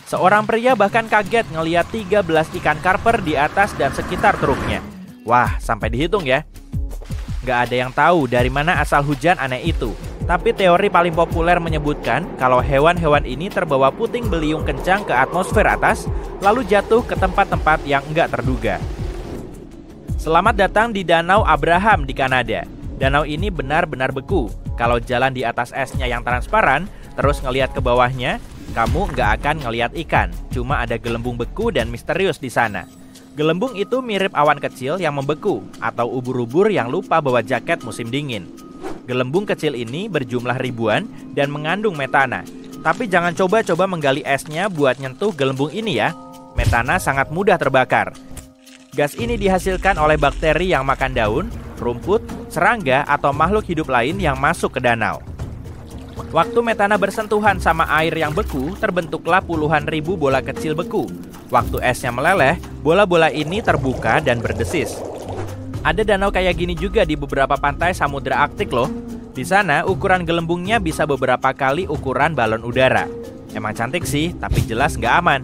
[SPEAKER 2] Seorang pria bahkan kaget ngelihat 13 ikan karper di atas dan sekitar truknya. Wah, sampai dihitung ya. Gak ada yang tahu dari mana asal hujan aneh itu. Tapi teori paling populer menyebutkan kalau hewan-hewan ini terbawa puting beliung kencang ke atmosfer atas, lalu jatuh ke tempat-tempat yang enggak terduga. Selamat datang di Danau Abraham di Kanada. Danau ini benar-benar beku. Kalau jalan di atas esnya yang transparan, terus ngelihat ke bawahnya, kamu nggak akan ngelihat ikan. Cuma ada gelembung beku dan misterius di sana. Gelembung itu mirip awan kecil yang membeku, atau ubur-ubur yang lupa bawa jaket musim dingin. Gelembung kecil ini berjumlah ribuan dan mengandung metana. Tapi jangan coba-coba menggali esnya buat nyentuh gelembung ini ya. Metana sangat mudah terbakar. Gas ini dihasilkan oleh bakteri yang makan daun, rumput, serangga, atau makhluk hidup lain yang masuk ke danau. Waktu metana bersentuhan sama air yang beku, terbentuklah puluhan ribu bola kecil beku. Waktu esnya meleleh, bola-bola ini terbuka dan berdesis. Ada danau kayak gini juga di beberapa pantai Samudra Arktik loh. Di sana ukuran gelembungnya bisa beberapa kali ukuran balon udara. Emang cantik sih, tapi jelas nggak aman.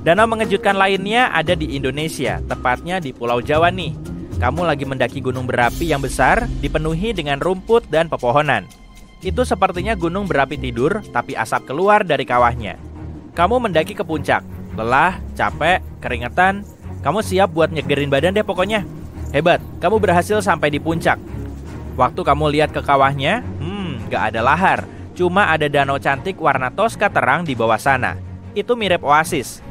[SPEAKER 2] Danau mengejutkan lainnya ada di Indonesia, tepatnya di Pulau Jawa nih. Kamu lagi mendaki gunung berapi yang besar, dipenuhi dengan rumput dan pepohonan. Itu sepertinya gunung berapi tidur, tapi asap keluar dari kawahnya. Kamu mendaki ke puncak, lelah, capek, keringetan. Kamu siap buat nyegerin badan deh pokoknya. Hebat, kamu berhasil sampai di puncak. Waktu kamu lihat ke kawahnya, gak ada lahar. Cuma ada danau cantik warna toska terang di bawah sana. Itu mirip oasis.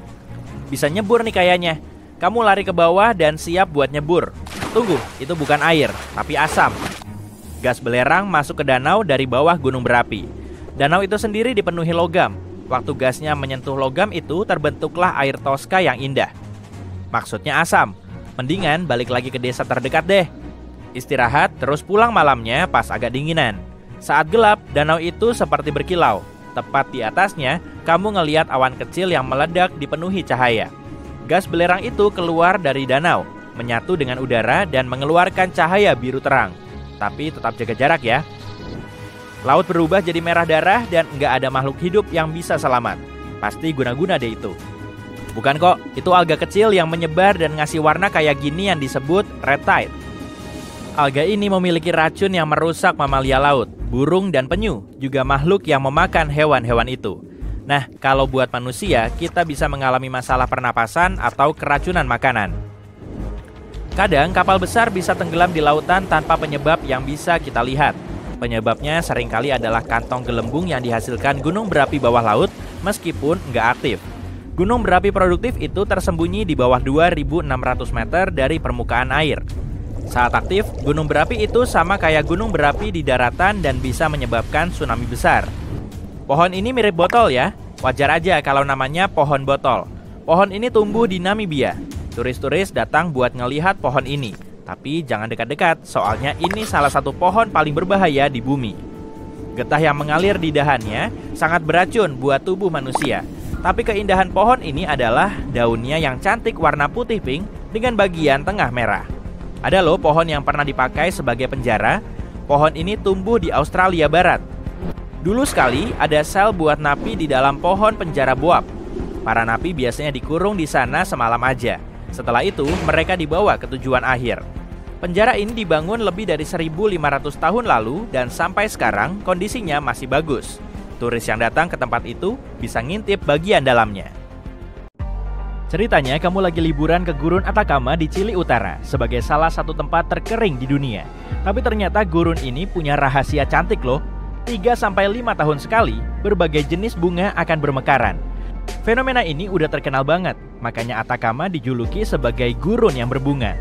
[SPEAKER 2] Bisa nyebur nih kayaknya. Kamu lari ke bawah dan siap buat nyebur. Tunggu, itu bukan air, tapi asam. Gas belerang masuk ke danau dari bawah gunung berapi. Danau itu sendiri dipenuhi logam. Waktu gasnya menyentuh logam itu, terbentuklah air toska yang indah. Maksudnya asam. Mendingan balik lagi ke desa terdekat deh. Istirahat, terus pulang malamnya pas agak dinginan. Saat gelap, danau itu seperti berkilau. Tepat di atasnya, kamu ngelihat awan kecil yang meledak dipenuhi cahaya. Gas belerang itu keluar dari danau, menyatu dengan udara dan mengeluarkan cahaya biru terang. Tapi tetap jaga jarak ya. Laut berubah jadi merah darah dan nggak ada makhluk hidup yang bisa selamat. Pasti guna-guna deh itu. Bukan kok, itu alga kecil yang menyebar dan ngasih warna kayak gini yang disebut red tide. Alga ini memiliki racun yang merusak mamalia laut, burung dan penyu, juga makhluk yang memakan hewan-hewan itu. Nah, kalau buat manusia, kita bisa mengalami masalah pernapasan atau keracunan makanan. Kadang kapal besar bisa tenggelam di lautan tanpa penyebab yang bisa kita lihat. Penyebabnya seringkali adalah kantong gelembung yang dihasilkan gunung berapi bawah laut meskipun nggak aktif. Gunung berapi produktif itu tersembunyi di bawah 2.600 meter dari permukaan air. Saat aktif, gunung berapi itu sama kayak gunung berapi di daratan dan bisa menyebabkan tsunami besar. Pohon ini mirip botol ya, wajar aja kalau namanya pohon botol. Pohon ini tumbuh di Namibia. Turis-turis datang buat ngelihat pohon ini. Tapi jangan dekat-dekat, soalnya ini salah satu pohon paling berbahaya di bumi. Getah yang mengalir di dahannya sangat beracun buat tubuh manusia. Tapi keindahan pohon ini adalah daunnya yang cantik warna putih pink dengan bagian tengah merah. Ada loh pohon yang pernah dipakai sebagai penjara. Pohon ini tumbuh di Australia Barat. Dulu sekali ada sel buat napi di dalam pohon penjara boab. Para napi biasanya dikurung di sana semalam aja. Setelah itu mereka dibawa ke tujuan akhir. Penjara ini dibangun lebih dari 1.500 tahun lalu dan sampai sekarang kondisinya masih bagus. Turis yang datang ke tempat itu bisa ngintip bagian dalamnya. Ceritanya kamu lagi liburan ke Gurun Atacama di Chili Utara sebagai salah satu tempat terkering di dunia. Tapi ternyata gurun ini punya rahasia cantik loh. 3-5 tahun sekali, berbagai jenis bunga akan bermekaran. Fenomena ini udah terkenal banget, makanya Atacama dijuluki sebagai gurun yang berbunga.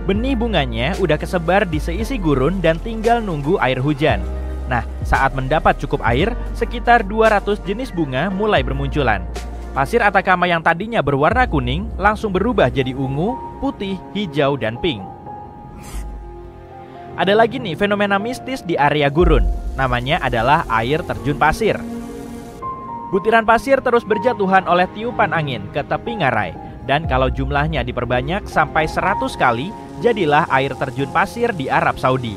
[SPEAKER 2] Benih bunganya udah kesebar di seisi gurun dan tinggal nunggu air hujan. Nah, saat mendapat cukup air, sekitar 200 jenis bunga mulai bermunculan. Pasir Atacama yang tadinya berwarna kuning langsung berubah jadi ungu, putih, hijau, dan pink. Ada lagi nih fenomena mistis di area gurun. Namanya adalah air terjun pasir. Butiran pasir terus berjatuhan oleh tiupan angin ke tepi ngarai. Dan kalau jumlahnya diperbanyak sampai 100 kali, jadilah air terjun pasir di Arab Saudi.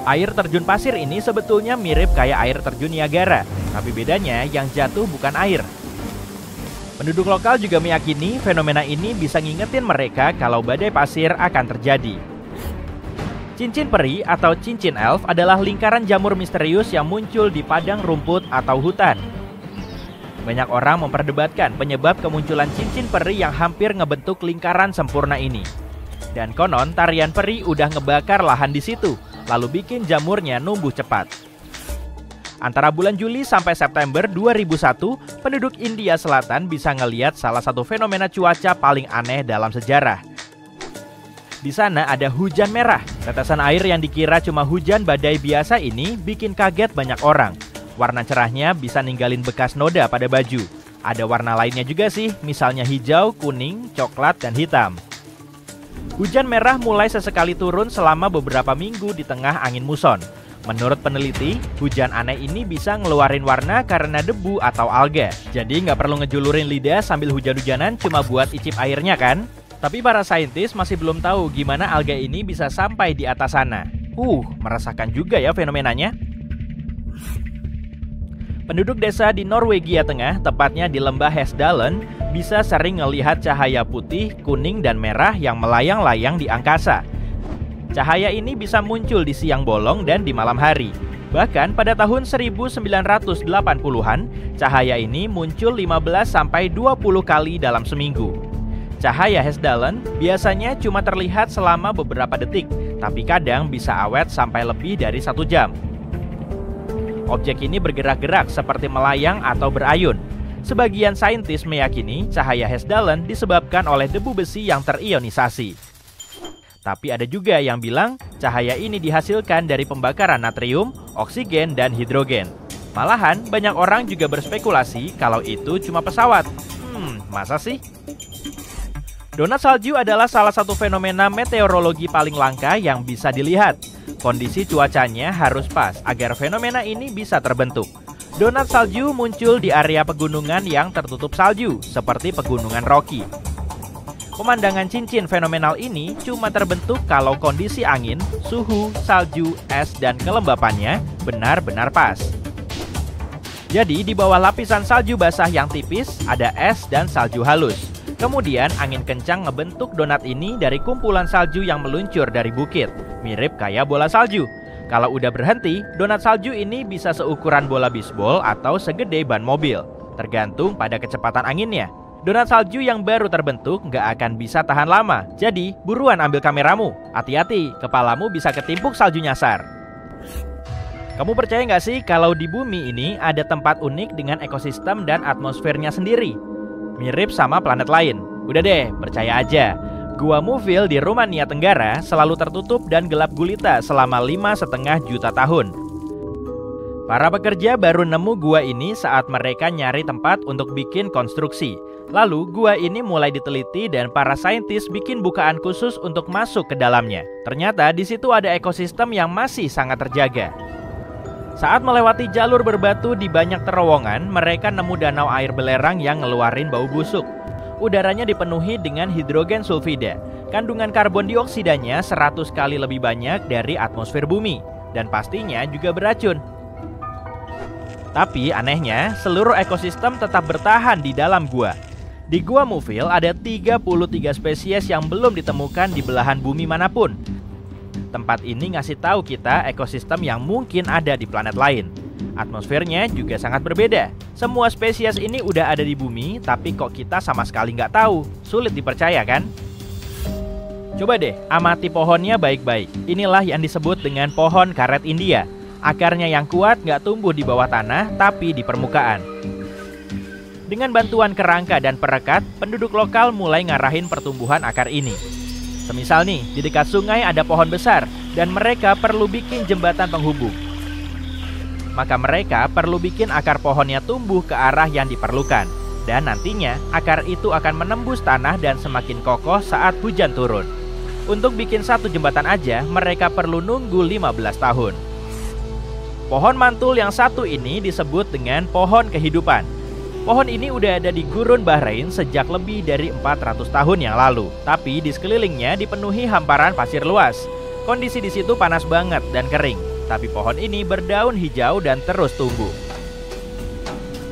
[SPEAKER 2] Air terjun pasir ini sebetulnya mirip kayak air terjun Niagara, tapi bedanya yang jatuh bukan air. Penduduk lokal juga meyakini fenomena ini bisa ngingetin mereka kalau badai pasir akan terjadi. Cincin peri atau cincin elf adalah lingkaran jamur misterius yang muncul di padang rumput atau hutan. Banyak orang memperdebatkan penyebab kemunculan cincin peri yang hampir ngebentuk lingkaran sempurna ini. Dan konon tarian peri udah ngebakar lahan di situ, lalu bikin jamurnya numbuh cepat. Antara bulan Juli sampai September 2001, penduduk India Selatan bisa ngeliat salah satu fenomena cuaca paling aneh dalam sejarah. Di sana ada hujan merah. Tetesan air yang dikira cuma hujan badai biasa ini bikin kaget banyak orang. Warna cerahnya bisa ninggalin bekas noda pada baju. Ada warna lainnya juga sih, misalnya hijau, kuning, coklat, dan hitam. Hujan merah mulai sesekali turun selama beberapa minggu di tengah angin muson. Menurut peneliti, hujan aneh ini bisa ngeluarin warna karena debu atau alga. Jadi nggak perlu ngejulurin lidah sambil hujan-hujanan cuma buat icip airnya kan? Tapi para saintis masih belum tahu gimana alga ini bisa sampai di atas sana. Merasakan juga ya fenomenanya. Penduduk desa di Norwegia Tengah, tepatnya di lembah Hesdalen, bisa sering melihat cahaya putih, kuning, dan merah yang melayang-layang di angkasa. Cahaya ini bisa muncul di siang bolong dan di malam hari. Bahkan pada tahun 1980-an, cahaya ini muncul 15-20 kali dalam seminggu. Cahaya Hessdalen biasanya cuma terlihat selama beberapa detik, tapi kadang bisa awet sampai lebih dari 1 jam. Objek ini bergerak-gerak seperti melayang atau berayun. Sebagian saintis meyakini cahaya Hessdalen disebabkan oleh debu besi yang terionisasi. Tapi ada juga yang bilang cahaya ini dihasilkan dari pembakaran natrium, oksigen, dan hidrogen. Malahan banyak orang juga berspekulasi kalau itu cuma pesawat. Masa sih? Donat salju adalah salah satu fenomena meteorologi paling langka yang bisa dilihat. Kondisi cuacanya harus pas agar fenomena ini bisa terbentuk. Donat salju muncul di area pegunungan yang tertutup salju, seperti pegunungan Rocky. Pemandangan cincin fenomenal ini cuma terbentuk kalau kondisi angin, suhu, salju, es, dan kelembapannya benar-benar pas. Jadi di bawah lapisan salju basah yang tipis, ada es dan salju halus. Kemudian angin kencang ngebentuk donat ini dari kumpulan salju yang meluncur dari bukit, mirip kayak bola salju. Kalau udah berhenti, donat salju ini bisa seukuran bola bisbol atau segede ban mobil, tergantung pada kecepatan anginnya. Donat salju yang baru terbentuk nggak akan bisa tahan lama, jadi buruan ambil kameramu. Hati-hati, kepalamu bisa ketimpuk salju nyasar. Kamu percaya nggak sih kalau di bumi ini ada tempat unik dengan ekosistem dan atmosfernya sendiri? Mirip sama planet lain. Udah deh, percaya aja. Gua Muvil di Rumania Tenggara selalu tertutup dan gelap gulita selama 5,5 juta tahun. Para pekerja baru nemu gua ini saat mereka nyari tempat untuk bikin konstruksi. Lalu gua ini mulai diteliti dan para saintis bikin bukaan khusus untuk masuk ke dalamnya. Ternyata di situ ada ekosistem yang masih sangat terjaga. Saat melewati jalur berbatu di banyak terowongan, mereka nemu danau air belerang yang ngeluarin bau busuk. Udaranya dipenuhi dengan hidrogen sulfida. Kandungan karbon dioksidanya 100 kali lebih banyak dari atmosfer bumi. Dan pastinya juga beracun. Tapi anehnya, seluruh ekosistem tetap bertahan di dalam gua. Di Gua Muvil ada 33 spesies yang belum ditemukan di belahan bumi manapun. Tempat ini ngasih tahu kita ekosistem yang mungkin ada di planet lain. Atmosfernya juga sangat berbeda. Semua spesies ini udah ada di bumi, tapi kok kita sama sekali nggak tahu. Sulit dipercaya kan? Coba deh, amati pohonnya baik-baik. Inilah yang disebut dengan pohon karet India. Akarnya yang kuat nggak tumbuh di bawah tanah, tapi di permukaan. Dengan bantuan kerangka dan perekat, penduduk lokal mulai ngarahin pertumbuhan akar ini. Semisal nih, di dekat sungai ada pohon besar, dan mereka perlu bikin jembatan penghubung. Maka mereka perlu bikin akar pohonnya tumbuh ke arah yang diperlukan. Dan nantinya, akar itu akan menembus tanah dan semakin kokoh saat hujan turun. Untuk bikin satu jembatan aja, mereka perlu nunggu 15 tahun. Pohon mantul yang satu ini disebut dengan pohon kehidupan. Pohon ini udah ada di gurun Bahrain sejak lebih dari 400 tahun yang lalu. Tapi di sekelilingnya dipenuhi hamparan pasir luas. Kondisi di situ panas banget dan kering. Tapi pohon ini berdaun hijau dan terus tumbuh.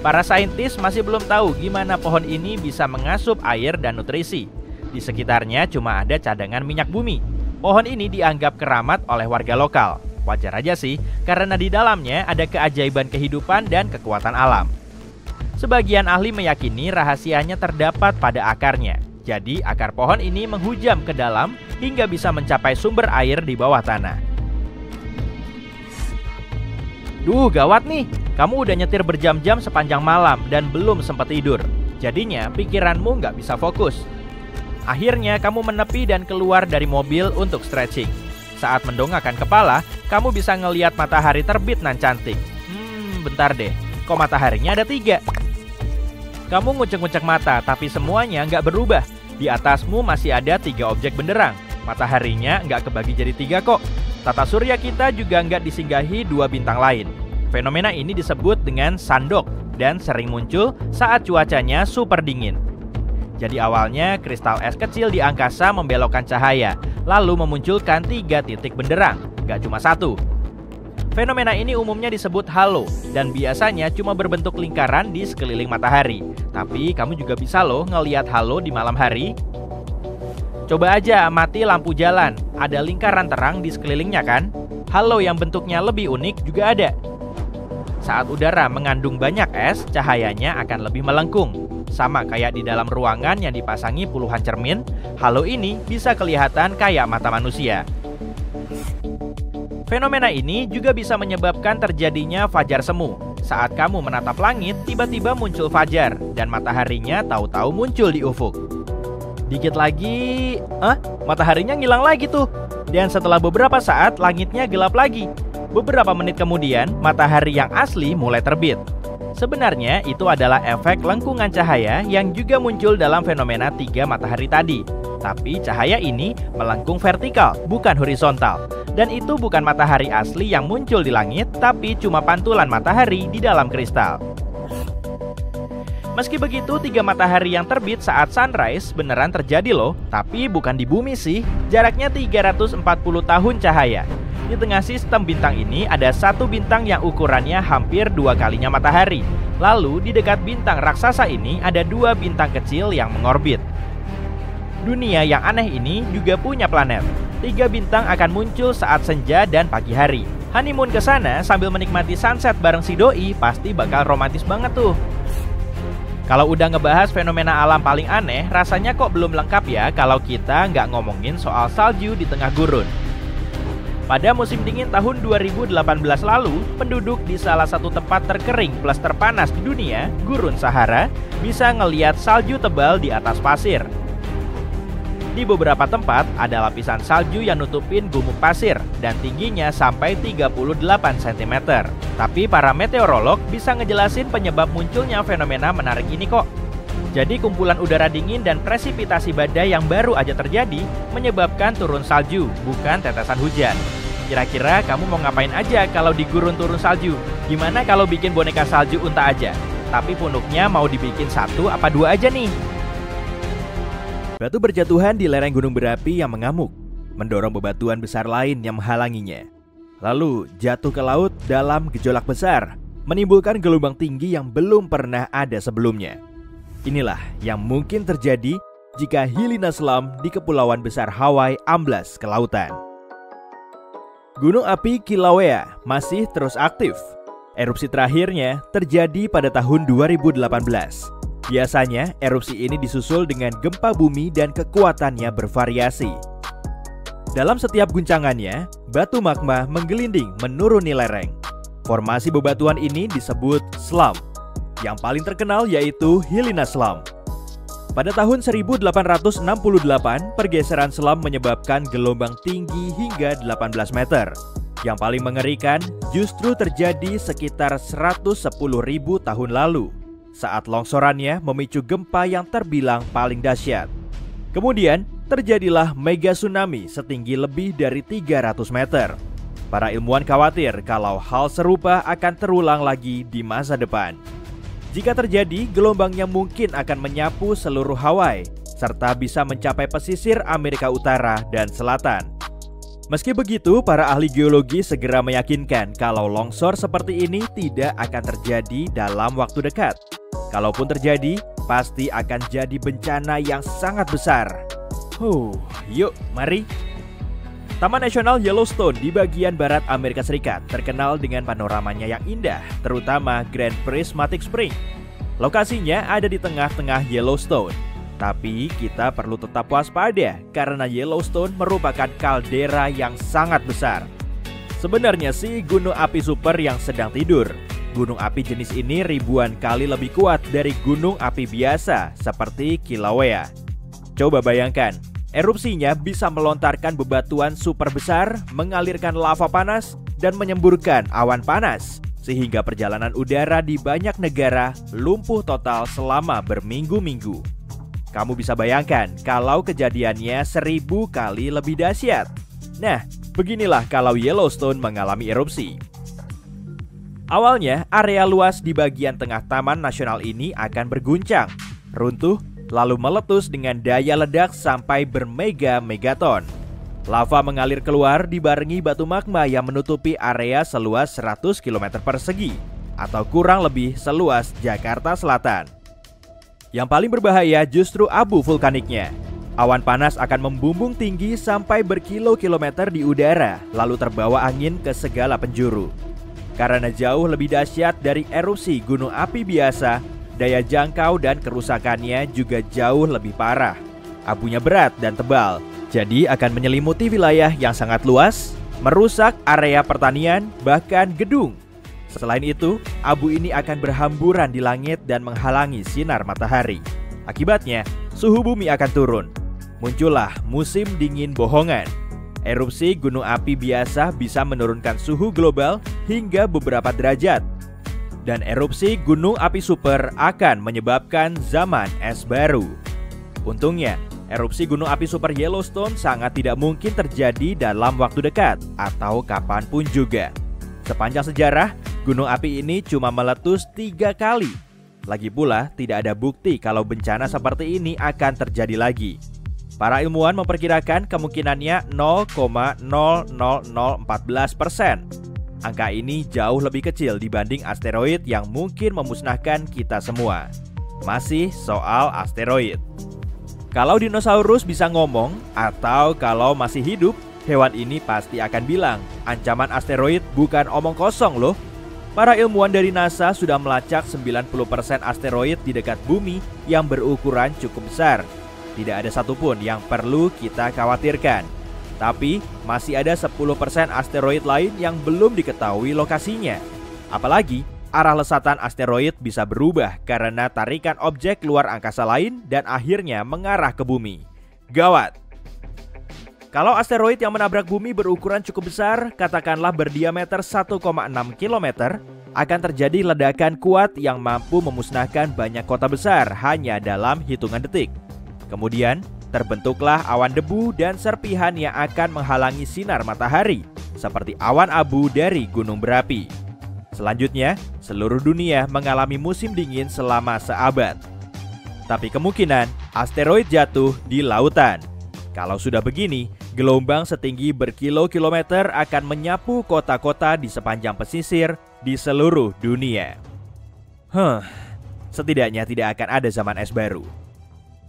[SPEAKER 2] Para saintis masih belum tahu gimana pohon ini bisa mengasup air dan nutrisi. Di sekitarnya cuma ada cadangan minyak bumi. Pohon ini dianggap keramat oleh warga lokal. Wajar aja sih, karena di dalamnya ada keajaiban kehidupan dan kekuatan alam. Sebagian ahli meyakini rahasianya terdapat pada akarnya. Jadi akar pohon ini menghujam ke dalam hingga bisa mencapai sumber air di bawah tanah. Duh, gawat nih. Kamu udah nyetir berjam-jam sepanjang malam dan belum sempat tidur. Jadinya pikiranmu nggak bisa fokus. Akhirnya kamu menepi dan keluar dari mobil untuk stretching. Saat mendongakkan kepala, kamu bisa ngelihat matahari terbit nan cantik. Bentar deh, kok mataharinya ada 3? Kamu ngucek-ngucek mata, tapi semuanya nggak berubah. Di atasmu masih ada 3 objek benderang. Mataharinya nggak kebagi jadi 3 kok. Tata surya kita juga nggak disinggahi 2 bintang lain. Fenomena ini disebut dengan sandok dan sering muncul saat cuacanya super dingin. Jadi awalnya kristal es kecil di angkasa membelokkan cahaya, lalu memunculkan 3 titik benderang, nggak cuma 1. Fenomena ini umumnya disebut halo dan biasanya cuma berbentuk lingkaran di sekeliling matahari. Tapi kamu juga bisa loh ngelihat halo di malam hari. Coba aja amati lampu jalan, ada lingkaran terang di sekelilingnya kan? Halo yang bentuknya lebih unik juga ada. Saat udara mengandung banyak es, cahayanya akan lebih melengkung. Sama kayak di dalam ruangan yang dipasangi puluhan cermin, halo ini bisa kelihatan kayak mata manusia. Fenomena ini juga bisa menyebabkan terjadinya fajar semu. Saat kamu menatap langit, tiba-tiba muncul fajar, dan mataharinya tahu-tahu muncul di ufuk. Dikit lagi, mataharinya ngilang lagi tuh. Dan setelah beberapa saat, langitnya gelap lagi. Beberapa menit kemudian, matahari yang asli mulai terbit. Sebenarnya itu adalah efek lengkungan cahaya yang juga muncul dalam fenomena 3 matahari tadi. Tapi cahaya ini melengkung vertikal, bukan horizontal. Dan itu bukan matahari asli yang muncul di langit, tapi cuma pantulan matahari di dalam kristal. Meski begitu, 3 matahari yang terbit saat sunrise beneran terjadi loh. Tapi bukan di bumi sih, jaraknya 340 tahun cahaya. Di tengah sistem bintang ini ada satu bintang yang ukurannya hampir 2 kalinya matahari. Lalu di dekat bintang raksasa ini ada 2 bintang kecil yang mengorbit. Dunia yang aneh ini juga punya planet. 3 bintang akan muncul saat senja dan pagi hari. Honeymoon ke sana sambil menikmati sunset bareng si doi pasti bakal romantis banget tuh. Kalau udah ngebahas fenomena alam paling aneh, rasanya kok belum lengkap ya kalau kita nggak ngomongin soal salju di tengah gurun. Pada musim dingin tahun 2018 lalu, penduduk di salah satu tempat terkering plus terpanas di dunia, Gurun Sahara, bisa ngeliat salju tebal di atas pasir. Di beberapa tempat ada lapisan salju yang nutupin gumuk pasir dan tingginya sampai 38 cm. Tapi para meteorolog bisa ngejelasin penyebab munculnya fenomena menarik ini kok. Jadi kumpulan udara dingin dan presipitasi badai yang baru aja terjadi menyebabkan turun salju, bukan tetesan hujan. Kira-kira kamu mau ngapain aja kalau di gurun turun salju? Gimana kalau bikin boneka salju unta aja? Tapi punuknya mau dibikin 1 apa 2 aja nih? Batu berjatuhan di lereng gunung berapi yang mengamuk, mendorong bebatuan besar lain yang menghalanginya. Lalu jatuh ke laut dalam gejolak besar, menimbulkan gelombang tinggi yang belum pernah ada sebelumnya. Inilah yang mungkin terjadi jika Helena Slam di Kepulauan Besar Hawaii amblas ke lautan. Gunung api Kilauea masih terus aktif. Erupsi terakhirnya terjadi pada tahun 2018. Biasanya erupsi ini disusul dengan gempa bumi dan kekuatannya bervariasi. Dalam setiap guncangannya, batu magma menggelinding menuruni lereng. Formasi bebatuan ini disebut slam. Yang paling terkenal yaitu Helena Slam. Pada tahun 1868, pergeseran slam menyebabkan gelombang tinggi hingga 18 meter. Yang paling mengerikan justru terjadi sekitar 110.000 tahun lalu, saat longsorannya memicu gempa yang terbilang paling dahsyat. Kemudian, terjadilah mega tsunami setinggi lebih dari 300 meter. Para ilmuwan khawatir kalau hal serupa akan terulang lagi di masa depan. Jika terjadi, gelombangnya mungkin akan menyapu seluruh Hawaii, serta bisa mencapai pesisir Amerika Utara dan Selatan. Meski begitu, para ahli geologi segera meyakinkan kalau longsor seperti ini tidak akan terjadi dalam waktu dekat. Kalaupun terjadi, pasti akan jadi bencana yang sangat besar. Yuk, mari. Taman Nasional Yellowstone di bagian barat Amerika Serikat terkenal dengan panoramanya yang indah, terutama Grand Prismatic Spring. Lokasinya ada di tengah-tengah Yellowstone. Tapi kita perlu tetap waspada karena Yellowstone merupakan kaldera yang sangat besar. Sebenarnya sih gunung api super yang sedang tidur. Gunung api jenis ini ribuan kali lebih kuat dari gunung api biasa seperti Kilauea. Coba bayangkan, erupsinya bisa melontarkan bebatuan super besar, mengalirkan lava panas, dan menyemburkan awan panas, sehingga perjalanan udara di banyak negara lumpuh total selama berminggu-minggu. Kamu bisa bayangkan kalau kejadiannya 1000 kali lebih dahsyat. Nah, beginilah kalau Yellowstone mengalami erupsi. Awalnya, area luas di bagian tengah Taman Nasional ini akan berguncang, runtuh, lalu meletus dengan daya ledak sampai bermega-megaton. Lava mengalir keluar dibarengi batu magma yang menutupi area seluas 100 km persegi, atau kurang lebih seluas Jakarta Selatan. Yang paling berbahaya justru abu vulkaniknya. Awan panas akan membumbung tinggi sampai berkilo-kilometer di udara, lalu terbawa angin ke segala penjuru. karena jauh lebih dahsyat dari erupsi gunung api biasa. Daya jangkau dan kerusakannya juga jauh lebih parah. Abunya berat dan tebal, jadi akan menyelimuti wilayah yang sangat luas, merusak area pertanian, bahkan gedung. Selain itu, abu ini akan berhamburan di langit dan menghalangi sinar matahari. Akibatnya, suhu bumi akan turun. Muncullah musim dingin bohongan. Erupsi gunung api biasa bisa menurunkan suhu global hingga beberapa derajat. Dan erupsi gunung api super akan menyebabkan zaman es baru. Untungnya, erupsi gunung api super Yellowstone sangat tidak mungkin terjadi dalam waktu dekat atau kapanpun juga. Sepanjang sejarah, gunung api ini cuma meletus 3 kali. Lagi pula, tidak ada bukti kalau bencana seperti ini akan terjadi lagi. Para ilmuwan memperkirakan kemungkinannya 0,00014%. Angka ini jauh lebih kecil dibanding asteroid yang mungkin memusnahkan kita semua. Masih soal asteroid. Kalau dinosaurus bisa ngomong, atau kalau masih hidup, hewan ini pasti akan bilang, ancaman asteroid bukan omong kosong loh. Para ilmuwan dari NASA sudah melacak 90% asteroid di dekat bumi yang berukuran cukup besar. Tidak ada satupun yang perlu kita khawatirkan. Tapi masih ada 10% asteroid lain yang belum diketahui lokasinya. Apalagi arah lesatan asteroid bisa berubah karena tarikan objek luar angkasa lain dan akhirnya mengarah ke bumi. Gawat! Kalau asteroid yang menabrak bumi berukuran cukup besar, katakanlah berdiameter 1,6 km, akan terjadi ledakan kuat yang mampu memusnahkan banyak kota besar hanya dalam hitungan detik. Kemudian, terbentuklah awan debu dan serpihan yang akan menghalangi sinar matahari, seperti awan abu dari gunung berapi. Selanjutnya, seluruh dunia mengalami musim dingin selama seabad. Tapi kemungkinan asteroid jatuh di lautan. Kalau sudah begini, gelombang setinggi berkilo-kilometer akan menyapu kota-kota di sepanjang pesisir di seluruh dunia. Setidaknya tidak akan ada zaman es baru.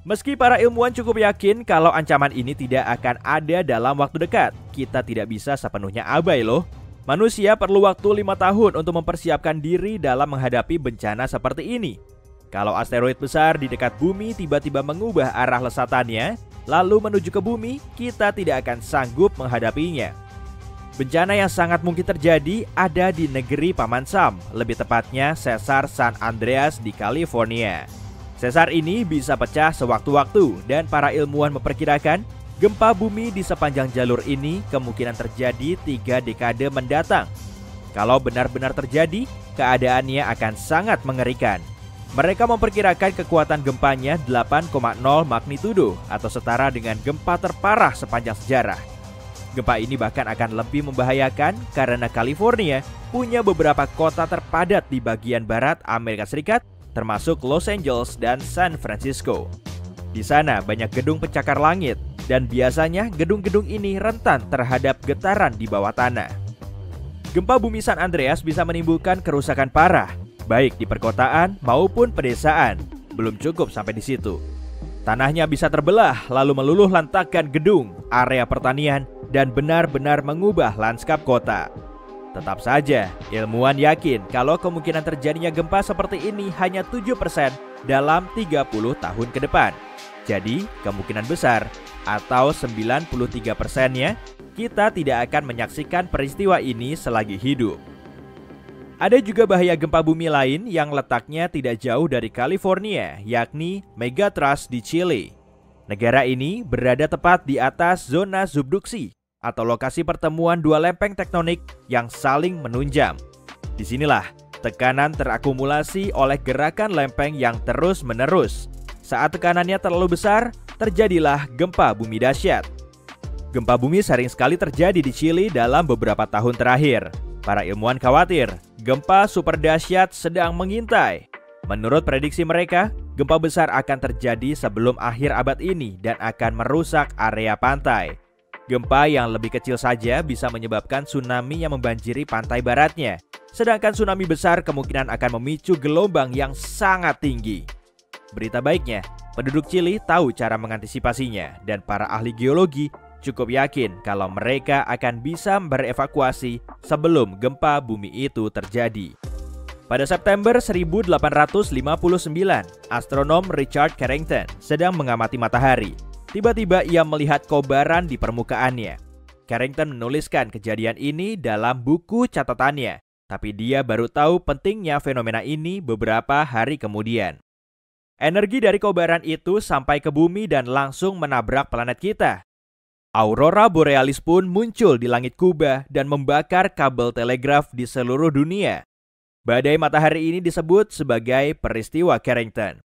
[SPEAKER 2] Meski para ilmuwan cukup yakin kalau ancaman ini tidak akan ada dalam waktu dekat, kita tidak bisa sepenuhnya abai loh. Manusia perlu waktu 5 tahun untuk mempersiapkan diri dalam menghadapi bencana seperti ini. Kalau asteroid besar di dekat bumi tiba-tiba mengubah arah lesatannya, lalu menuju ke bumi, kita tidak akan sanggup menghadapinya. Bencana yang sangat mungkin terjadi ada di negeri Paman Sam, lebih tepatnya Sesar San Andreas di California. Sesar ini bisa pecah sewaktu-waktu dan para ilmuwan memperkirakan gempa bumi di sepanjang jalur ini kemungkinan terjadi 3 dekade mendatang. Kalau benar-benar terjadi, keadaannya akan sangat mengerikan. Mereka memperkirakan kekuatan gempanya 8,0 magnitudo atau setara dengan gempa terparah sepanjang sejarah. Gempa ini bahkan akan lebih membahayakan karena California punya beberapa kota terpadat di bagian barat Amerika Serikat, termasuk Los Angeles dan San Francisco. Di sana banyak gedung pencakar langit dan biasanya gedung-gedung ini rentan terhadap getaran di bawah tanah. Gempa bumi San Andreas bisa menimbulkan kerusakan parah, baik di perkotaan maupun pedesaan. Belum cukup sampai di situ. Tanahnya bisa terbelah lalu meluluh lantakkan gedung, area pertanian, dan benar-benar mengubah lanskap kota. Tetap saja, ilmuwan yakin kalau kemungkinan terjadinya gempa seperti ini hanya 7% dalam 30 tahun ke depan. Jadi, kemungkinan besar atau 93%-nya kita tidak akan menyaksikan peristiwa ini selagi hidup. Ada juga bahaya gempa bumi lain yang letaknya tidak jauh dari California, yakni Megatrust di Chile. Negara ini berada tepat di atas zona subduksi atau lokasi pertemuan dua lempeng tektonik yang saling menunjam. Disinilah tekanan terakumulasi oleh gerakan lempeng yang terus-menerus. Saat tekanannya terlalu besar, terjadilah gempa bumi dahsyat. Gempa bumi sering sekali terjadi di Chili dalam beberapa tahun terakhir. Para ilmuwan khawatir gempa super dahsyat sedang mengintai. Menurut prediksi mereka, gempa besar akan terjadi sebelum akhir abad ini dan akan merusak area pantai. Gempa yang lebih kecil saja bisa menyebabkan tsunami yang membanjiri pantai baratnya. Sedangkan tsunami besar kemungkinan akan memicu gelombang yang sangat tinggi. Berita baiknya, penduduk Chili tahu cara mengantisipasinya dan para ahli geologi cukup yakin kalau mereka akan bisa berevakuasi sebelum gempa bumi itu terjadi. Pada September 1859, astronom Richard Carrington sedang mengamati matahari. Tiba-tiba ia melihat kobaran di permukaannya. Carrington menuliskan kejadian ini dalam buku catatannya, tapi dia baru tahu pentingnya fenomena ini beberapa hari kemudian. Energi dari kobaran itu sampai ke bumi dan langsung menabrak planet kita. Aurora Borealis pun muncul di langit Kuba dan membakar kabel telegraf di seluruh dunia. Badai matahari ini disebut sebagai peristiwa Carrington.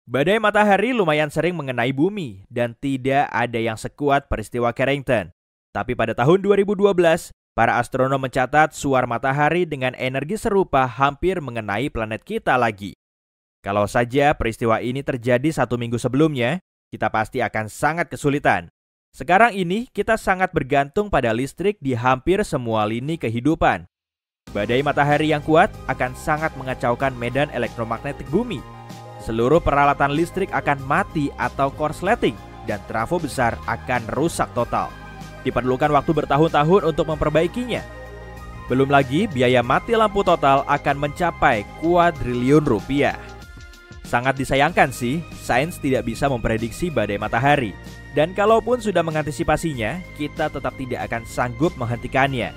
[SPEAKER 2] Badai matahari lumayan sering mengenai bumi dan tidak ada yang sekuat peristiwa Carrington. Tapi pada tahun 2012, para astronom mencatat suar matahari dengan energi serupa hampir mengenai planet kita lagi. Kalau saja peristiwa ini terjadi 1 minggu sebelumnya, kita pasti akan sangat kesulitan. Sekarang ini kita sangat bergantung pada listrik di hampir semua lini kehidupan. Badai matahari yang kuat akan sangat mengacaukan medan elektromagnetik bumi. Seluruh peralatan listrik akan mati atau korsleting dan trafo besar akan rusak total. Diperlukan waktu bertahun-tahun untuk memperbaikinya. Belum lagi biaya mati lampu total akan mencapai kuadriliun rupiah. Sangat disayangkan sih, sains tidak bisa memprediksi badai matahari. Dan kalaupun sudah mengantisipasinya, kita tetap tidak akan sanggup menghentikannya.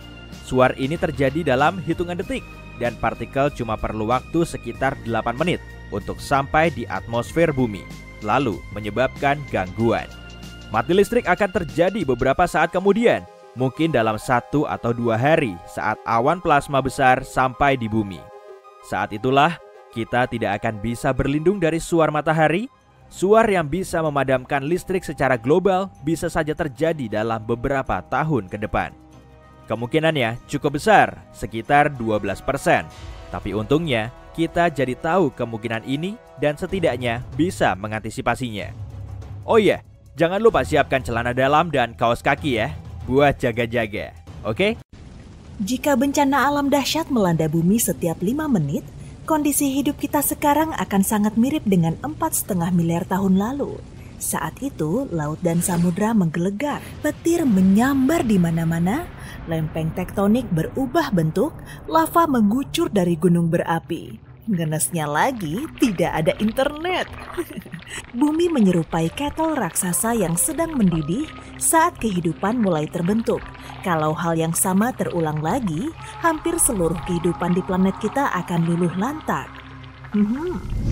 [SPEAKER 2] Suar ini terjadi dalam hitungan detik, dan partikel cuma perlu waktu sekitar 8 menit untuk sampai di atmosfer bumi, lalu menyebabkan gangguan. Mati listrik akan terjadi beberapa saat kemudian, mungkin dalam 1 atau 2 hari saat awan plasma besar sampai di bumi. Saat itulah, kita tidak akan bisa berlindung dari suar matahari. Suar yang bisa memadamkan listrik secara global bisa saja terjadi dalam beberapa tahun ke depan. Kemungkinannya cukup besar, sekitar 12%. Tapi untungnya, kita jadi tahu kemungkinan ini dan setidaknya bisa mengantisipasinya. Oh iya, jangan lupa siapkan celana dalam dan kaos kaki ya, buat jaga-jaga, oke?
[SPEAKER 4] Jika bencana alam dahsyat melanda bumi setiap 5 menit, kondisi hidup kita sekarang akan sangat mirip dengan 4,5 miliar tahun lalu. Saat itu, laut dan samudra menggelegar, petir menyambar di mana-mana, lempeng tektonik berubah bentuk, lava mengucur dari gunung berapi. Ngenesnya lagi, tidak ada internet. Bumi menyerupai kettle raksasa yang sedang mendidih saat kehidupan mulai terbentuk. Kalau hal yang sama terulang lagi, hampir seluruh kehidupan di planet kita akan luluh lantak.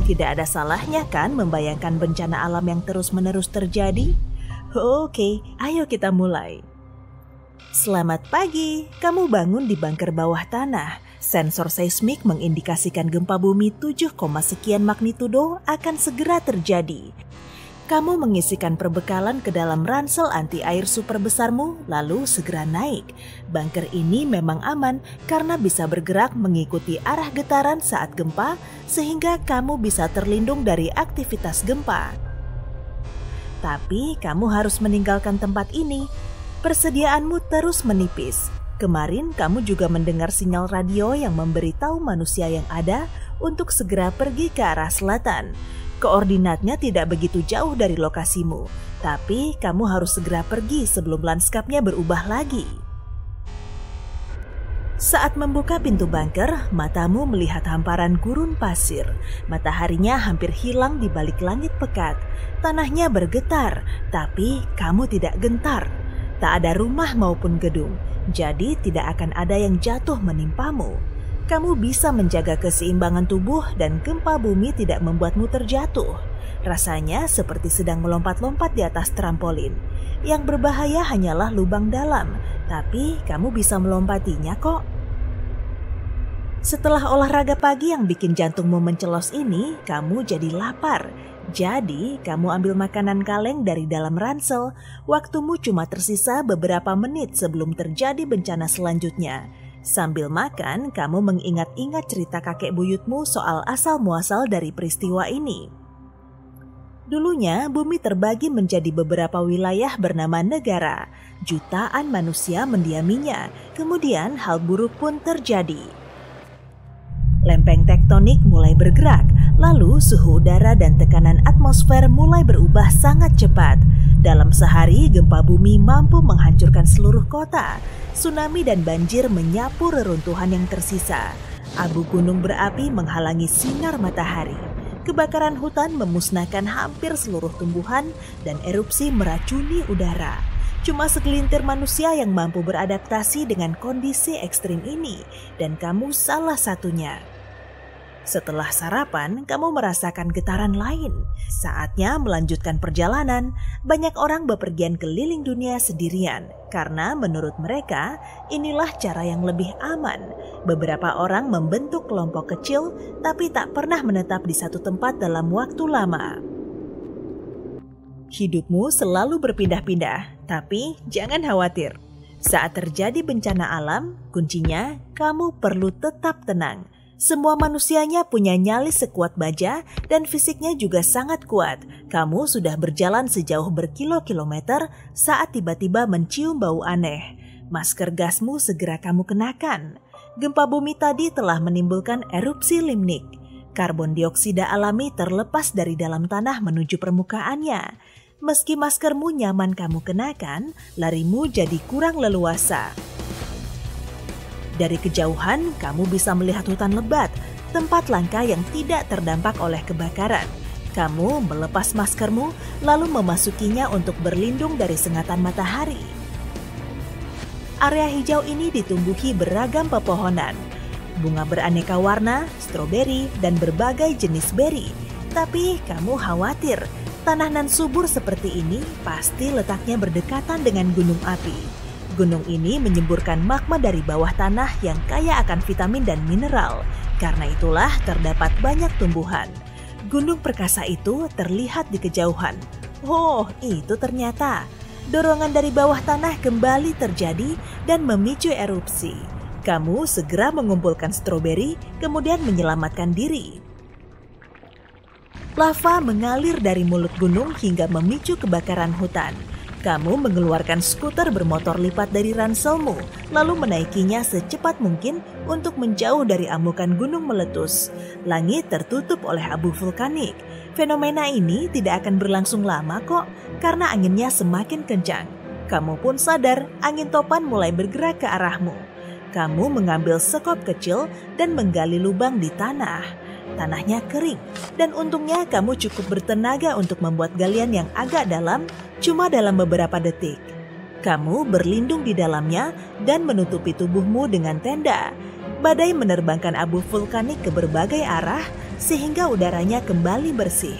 [SPEAKER 4] Tidak ada salahnya kan membayangkan bencana alam yang terus-menerus terjadi? Oke, ayo kita mulai. Selamat pagi, kamu bangun di bunker bawah tanah. Sensor seismik mengindikasikan gempa bumi 7, sekian magnitudo akan segera terjadi. Kamu mengisikan perbekalan ke dalam ransel anti-air super besarmu, lalu segera naik. Bunker ini memang aman karena bisa bergerak mengikuti arah getaran saat gempa, sehingga kamu bisa terlindung dari aktivitas gempa. Tapi kamu harus meninggalkan tempat ini. Persediaanmu terus menipis. Kemarin kamu juga mendengar sinyal radio yang memberitahu manusia yang ada untuk segera pergi ke arah selatan. Koordinatnya tidak begitu jauh dari lokasimu, tapi kamu harus segera pergi sebelum lanskapnya berubah lagi. Saat membuka pintu bunker, matamu melihat hamparan gurun pasir. Mataharinya hampir hilang di balik langit pekat. Tanahnya bergetar, tapi kamu tidak gentar. Tak ada rumah maupun gedung, jadi tidak akan ada yang jatuh menimpamu. Kamu bisa menjaga keseimbangan tubuh dan gempa bumi tidak membuatmu terjatuh. Rasanya seperti sedang melompat-lompat di atas trampolin. Yang berbahaya hanyalah lubang dalam, tapi kamu bisa melompatinya kok. Setelah olahraga pagi yang bikin jantungmu mencelos ini, kamu jadi lapar. Jadi, kamu ambil makanan kaleng dari dalam ransel. Waktumu cuma tersisa beberapa menit sebelum terjadi bencana selanjutnya. Sambil makan, kamu mengingat-ingat cerita kakek buyutmu soal asal-muasal dari peristiwa ini. Dulunya, bumi terbagi menjadi beberapa wilayah bernama negara. Jutaan manusia mendiaminya. Kemudian, hal buruk pun terjadi. Lempeng tektonik mulai bergerak, lalu suhu udara dan tekanan atmosfer mulai berubah sangat cepat. Dalam sehari, gempa bumi mampu menghancurkan seluruh kota. Tsunami dan banjir menyapu reruntuhan yang tersisa. Abu gunung berapi menghalangi sinar matahari. Kebakaran hutan memusnahkan hampir seluruh tumbuhan dan erupsi meracuni udara. Cuma segelintir manusia yang mampu beradaptasi dengan kondisi ekstrim ini, dan kamu salah satunya. Setelah sarapan, kamu merasakan getaran lain. Saatnya melanjutkan perjalanan. Banyak orang bepergian keliling dunia sendirian, karena menurut mereka, inilah cara yang lebih aman. Beberapa orang membentuk kelompok kecil, tapi tak pernah menetap di satu tempat dalam waktu lama. Hidupmu selalu berpindah-pindah, tapi jangan khawatir. Saat terjadi bencana alam, kuncinya kamu perlu tetap tenang. Semua manusianya punya nyali sekuat baja dan fisiknya juga sangat kuat. Kamu sudah berjalan sejauh berkilo-kilometer saat tiba-tiba mencium bau aneh. Masker gasmu segera kamu kenakan. Gempa bumi tadi telah menimbulkan erupsi limnik. Karbon dioksida alami terlepas dari dalam tanah menuju permukaannya. Meski maskermu nyaman kamu kenakan, larimu jadi kurang leluasa. Dari kejauhan, kamu bisa melihat hutan lebat, tempat langka yang tidak terdampak oleh kebakaran. Kamu melepas maskermu, lalu memasukinya untuk berlindung dari sengatan matahari. Area hijau ini ditumbuhi beragam pepohonan. Bunga beraneka warna, stroberi, dan berbagai jenis beri. Tapi kamu khawatir, tanah nan subur seperti ini pasti letaknya berdekatan dengan gunung api. Gunung ini menyemburkan magma dari bawah tanah yang kaya akan vitamin dan mineral. Karena itulah terdapat banyak tumbuhan. Gunung perkasa itu terlihat di kejauhan. Oh, itu ternyata. Dorongan dari bawah tanah kembali terjadi dan memicu erupsi. Kamu segera mengumpulkan stroberi, kemudian menyelamatkan diri. Lava mengalir dari mulut gunung hingga memicu kebakaran hutan. Kamu mengeluarkan skuter bermotor lipat dari ranselmu, lalu menaikinya secepat mungkin untuk menjauh dari amukan gunung meletus. Langit tertutup oleh abu vulkanik. Fenomena ini tidak akan berlangsung lama kok, karena anginnya semakin kencang. Kamu pun sadar angin topan mulai bergerak ke arahmu. Kamu mengambil sekop kecil dan menggali lubang di tanah. Tanahnya kering, dan untungnya kamu cukup bertenaga untuk membuat galian yang agak dalam, cuma dalam beberapa detik. Kamu berlindung di dalamnya dan menutupi tubuhmu dengan tenda. Badai menerbangkan abu vulkanik ke berbagai arah, sehingga udaranya kembali bersih.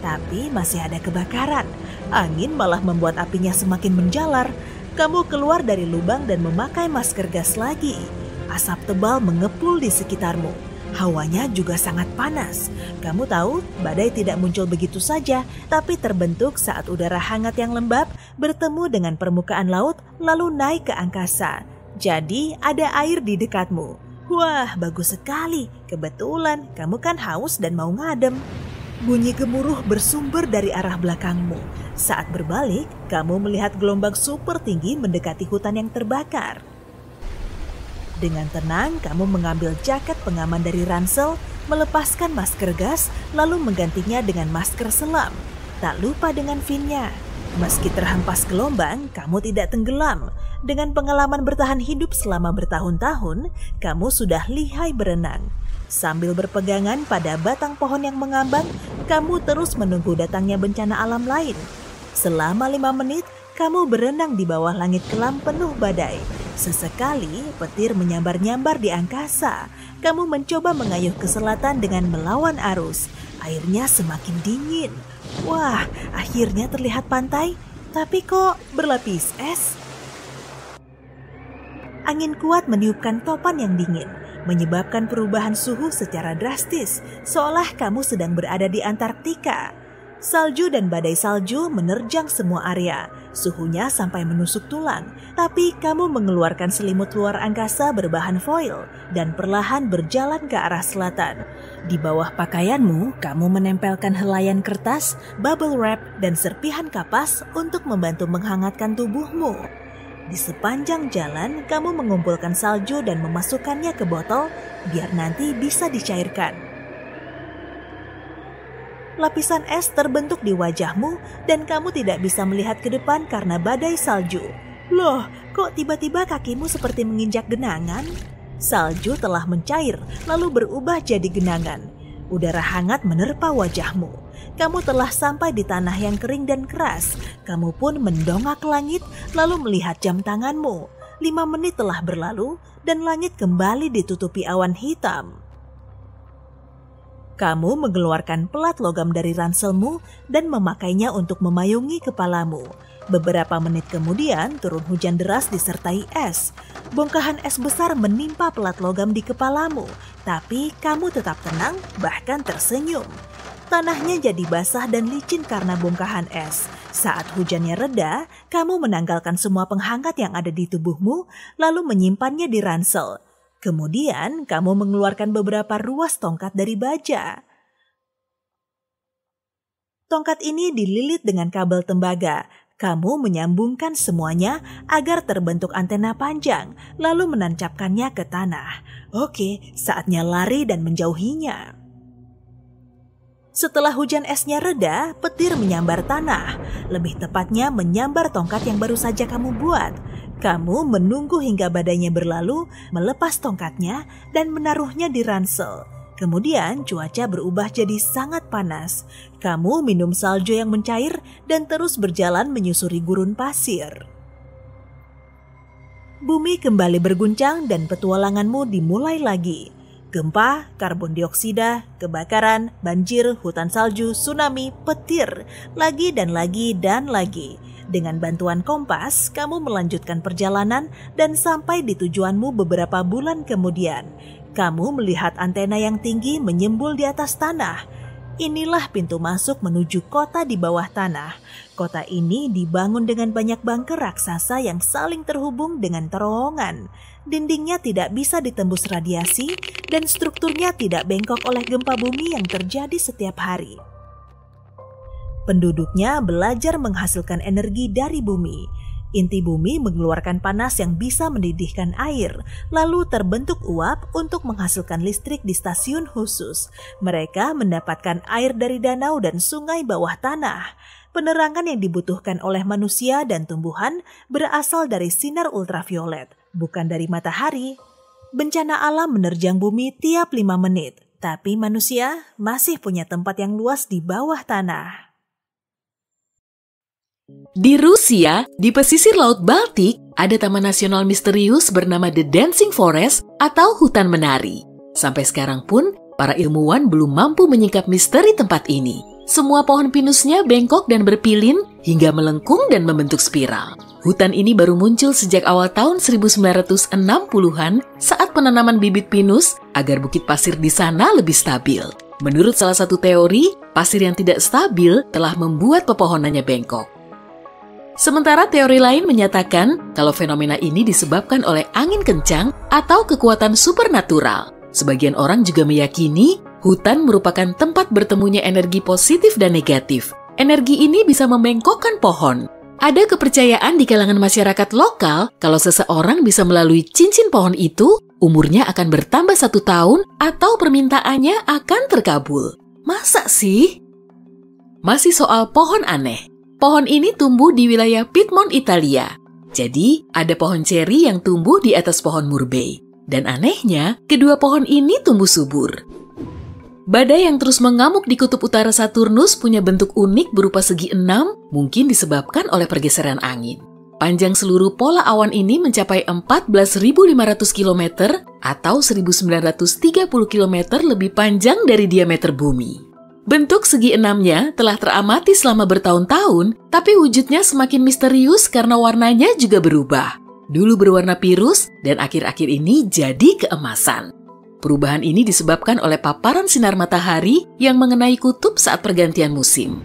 [SPEAKER 4] Tapi masih ada kebakaran. Angin malah membuat apinya semakin menjalar. Kamu keluar dari lubang dan memakai masker gas lagi. Asap tebal mengepul di sekitarmu. Hawanya juga sangat panas. Kamu tahu, badai tidak muncul begitu saja, tapi terbentuk saat udara hangat yang lembab bertemu dengan permukaan laut lalu naik ke angkasa. Jadi ada air di dekatmu. Wah, bagus sekali. Kebetulan kamu kan haus dan mau ngadem. Bunyi gemuruh bersumber dari arah belakangmu. Saat berbalik, kamu melihat gelombang super tinggi mendekati hutan yang terbakar. Dengan tenang, kamu mengambil jaket pengaman dari ransel, melepaskan masker gas, lalu menggantinya dengan masker selam. Tak lupa dengan finnya. Meski terhempas gelombang, kamu tidak tenggelam. Dengan pengalaman bertahan hidup selama bertahun-tahun, kamu sudah lihai berenang. Sambil berpegangan pada batang pohon yang mengambang, kamu terus menunggu datangnya bencana alam lain. Selama 5 menit, kamu berenang di bawah langit kelam penuh badai. Sesekali petir menyambar-nyambar di angkasa. Kamu mencoba mengayuh ke selatan dengan melawan arus. Airnya semakin dingin. Wah, akhirnya terlihat pantai, tapi kok berlapis es? Angin kuat meniupkan topan yang dingin, menyebabkan perubahan suhu secara drastis, seolah kamu sedang berada di Antartika. Salju dan badai salju menerjang semua area, suhunya sampai menusuk tulang. Tapi kamu mengeluarkan selimut luar angkasa berbahan foil dan perlahan berjalan ke arah selatan. Di bawah pakaianmu, kamu menempelkan helaian kertas, bubble wrap, dan serpihan kapas untuk membantu menghangatkan tubuhmu. Di sepanjang jalan, kamu mengumpulkan salju dan memasukkannya ke botol biar nanti bisa dicairkan. Lapisan es terbentuk di wajahmu dan kamu tidak bisa melihat ke depan karena badai salju. Loh, kok tiba-tiba kakimu seperti menginjak genangan? Salju telah mencair lalu berubah jadi genangan. Udara hangat menerpa wajahmu. Kamu telah sampai di tanah yang kering dan keras. Kamu pun mendongak ke langit lalu melihat jam tanganmu. 5 menit telah berlalu dan langit kembali ditutupi awan hitam. Kamu mengeluarkan pelat logam dari ranselmu dan memakainya untuk memayungi kepalamu. Beberapa menit kemudian turun hujan deras disertai es. Bongkahan es besar menimpa pelat logam di kepalamu, tapi kamu tetap tenang bahkan tersenyum. Tanahnya jadi basah dan licin karena bongkahan es. Saat hujannya reda, kamu menanggalkan semua penghangat yang ada di tubuhmu lalu menyimpannya di ransel. Kemudian kamu mengeluarkan beberapa ruas tongkat dari baja. Tongkat ini dililit dengan kabel tembaga. Kamu menyambungkan semuanya agar terbentuk antena panjang, lalu menancapkannya ke tanah. Oke, saatnya lari dan menjauhinya. Setelah hujan esnya reda, petir menyambar tanah. Lebih tepatnya menyambar tongkat yang baru saja kamu buat. Kamu menunggu hingga badainya berlalu, melepas tongkatnya, dan menaruhnya di ransel. Kemudian cuaca berubah jadi sangat panas. Kamu minum salju yang mencair dan terus berjalan menyusuri gurun pasir. Bumi kembali berguncang dan petualanganmu dimulai lagi. Gempa, karbon dioksida, kebakaran, banjir, hutan salju, tsunami, petir, lagi dan lagi dan lagi. Dengan bantuan kompas, kamu melanjutkan perjalanan dan sampai di tujuanmu beberapa bulan kemudian. Kamu melihat antena yang tinggi menyembul di atas tanah. Inilah pintu masuk menuju kota di bawah tanah. Kota ini dibangun dengan banyak bunker raksasa yang saling terhubung dengan terowongan. Dindingnya tidak bisa ditembus radiasi dan strukturnya tidak bengkok oleh gempa bumi yang terjadi setiap hari. Penduduknya belajar menghasilkan energi dari bumi. Inti bumi mengeluarkan panas yang bisa mendidihkan air, lalu terbentuk uap untuk menghasilkan listrik di stasiun khusus. Mereka mendapatkan air dari danau dan sungai bawah tanah. Penerangan yang dibutuhkan oleh manusia dan tumbuhan berasal dari sinar ultraviolet, bukan dari matahari. Bencana alam menerjang bumi tiap 5 menit, tapi manusia masih punya tempat yang luas di bawah tanah.
[SPEAKER 1] Di Rusia, di pesisir Laut Baltik, ada taman nasional misterius bernama The Dancing Forest atau hutan menari. Sampai sekarang pun, para ilmuwan belum mampu menyingkap misteri tempat ini. Semua pohon pinusnya bengkok dan berpilin hingga melengkung dan membentuk spiral. Hutan ini baru muncul sejak awal tahun 1960-an saat penanaman bibit pinus agar bukit pasir di sana lebih stabil. Menurut salah satu teori, pasir yang tidak stabil telah membuat pepohonannya bengkok. Sementara teori lain menyatakan kalau fenomena ini disebabkan oleh angin kencang atau kekuatan supernatural. Sebagian orang juga meyakini hutan merupakan tempat bertemunya energi positif dan negatif. Energi ini bisa membengkokkan pohon. Ada kepercayaan di kalangan masyarakat lokal kalau seseorang bisa melalui cincin pohon itu, umurnya akan bertambah 1 tahun atau permintaannya akan terkabul. Masa sih? Masih soal pohon aneh. Pohon ini tumbuh di wilayah Piedmont, Italia. Jadi, ada pohon ceri yang tumbuh di atas pohon murbei. Dan anehnya, kedua pohon ini tumbuh subur. Badai yang terus mengamuk di kutub utara Saturnus punya bentuk unik berupa segi 6, mungkin disebabkan oleh pergeseran angin. Panjang seluruh pola awan ini mencapai 14.500 km atau 1.930 km lebih panjang dari diameter bumi. Bentuk segi 6-nya telah teramati selama bertahun-tahun, tapi wujudnya semakin misterius karena warnanya juga berubah. Dulu berwarna pirus dan akhir-akhir ini jadi keemasan. Perubahan ini disebabkan oleh paparan sinar matahari yang mengenai kutub saat pergantian musim.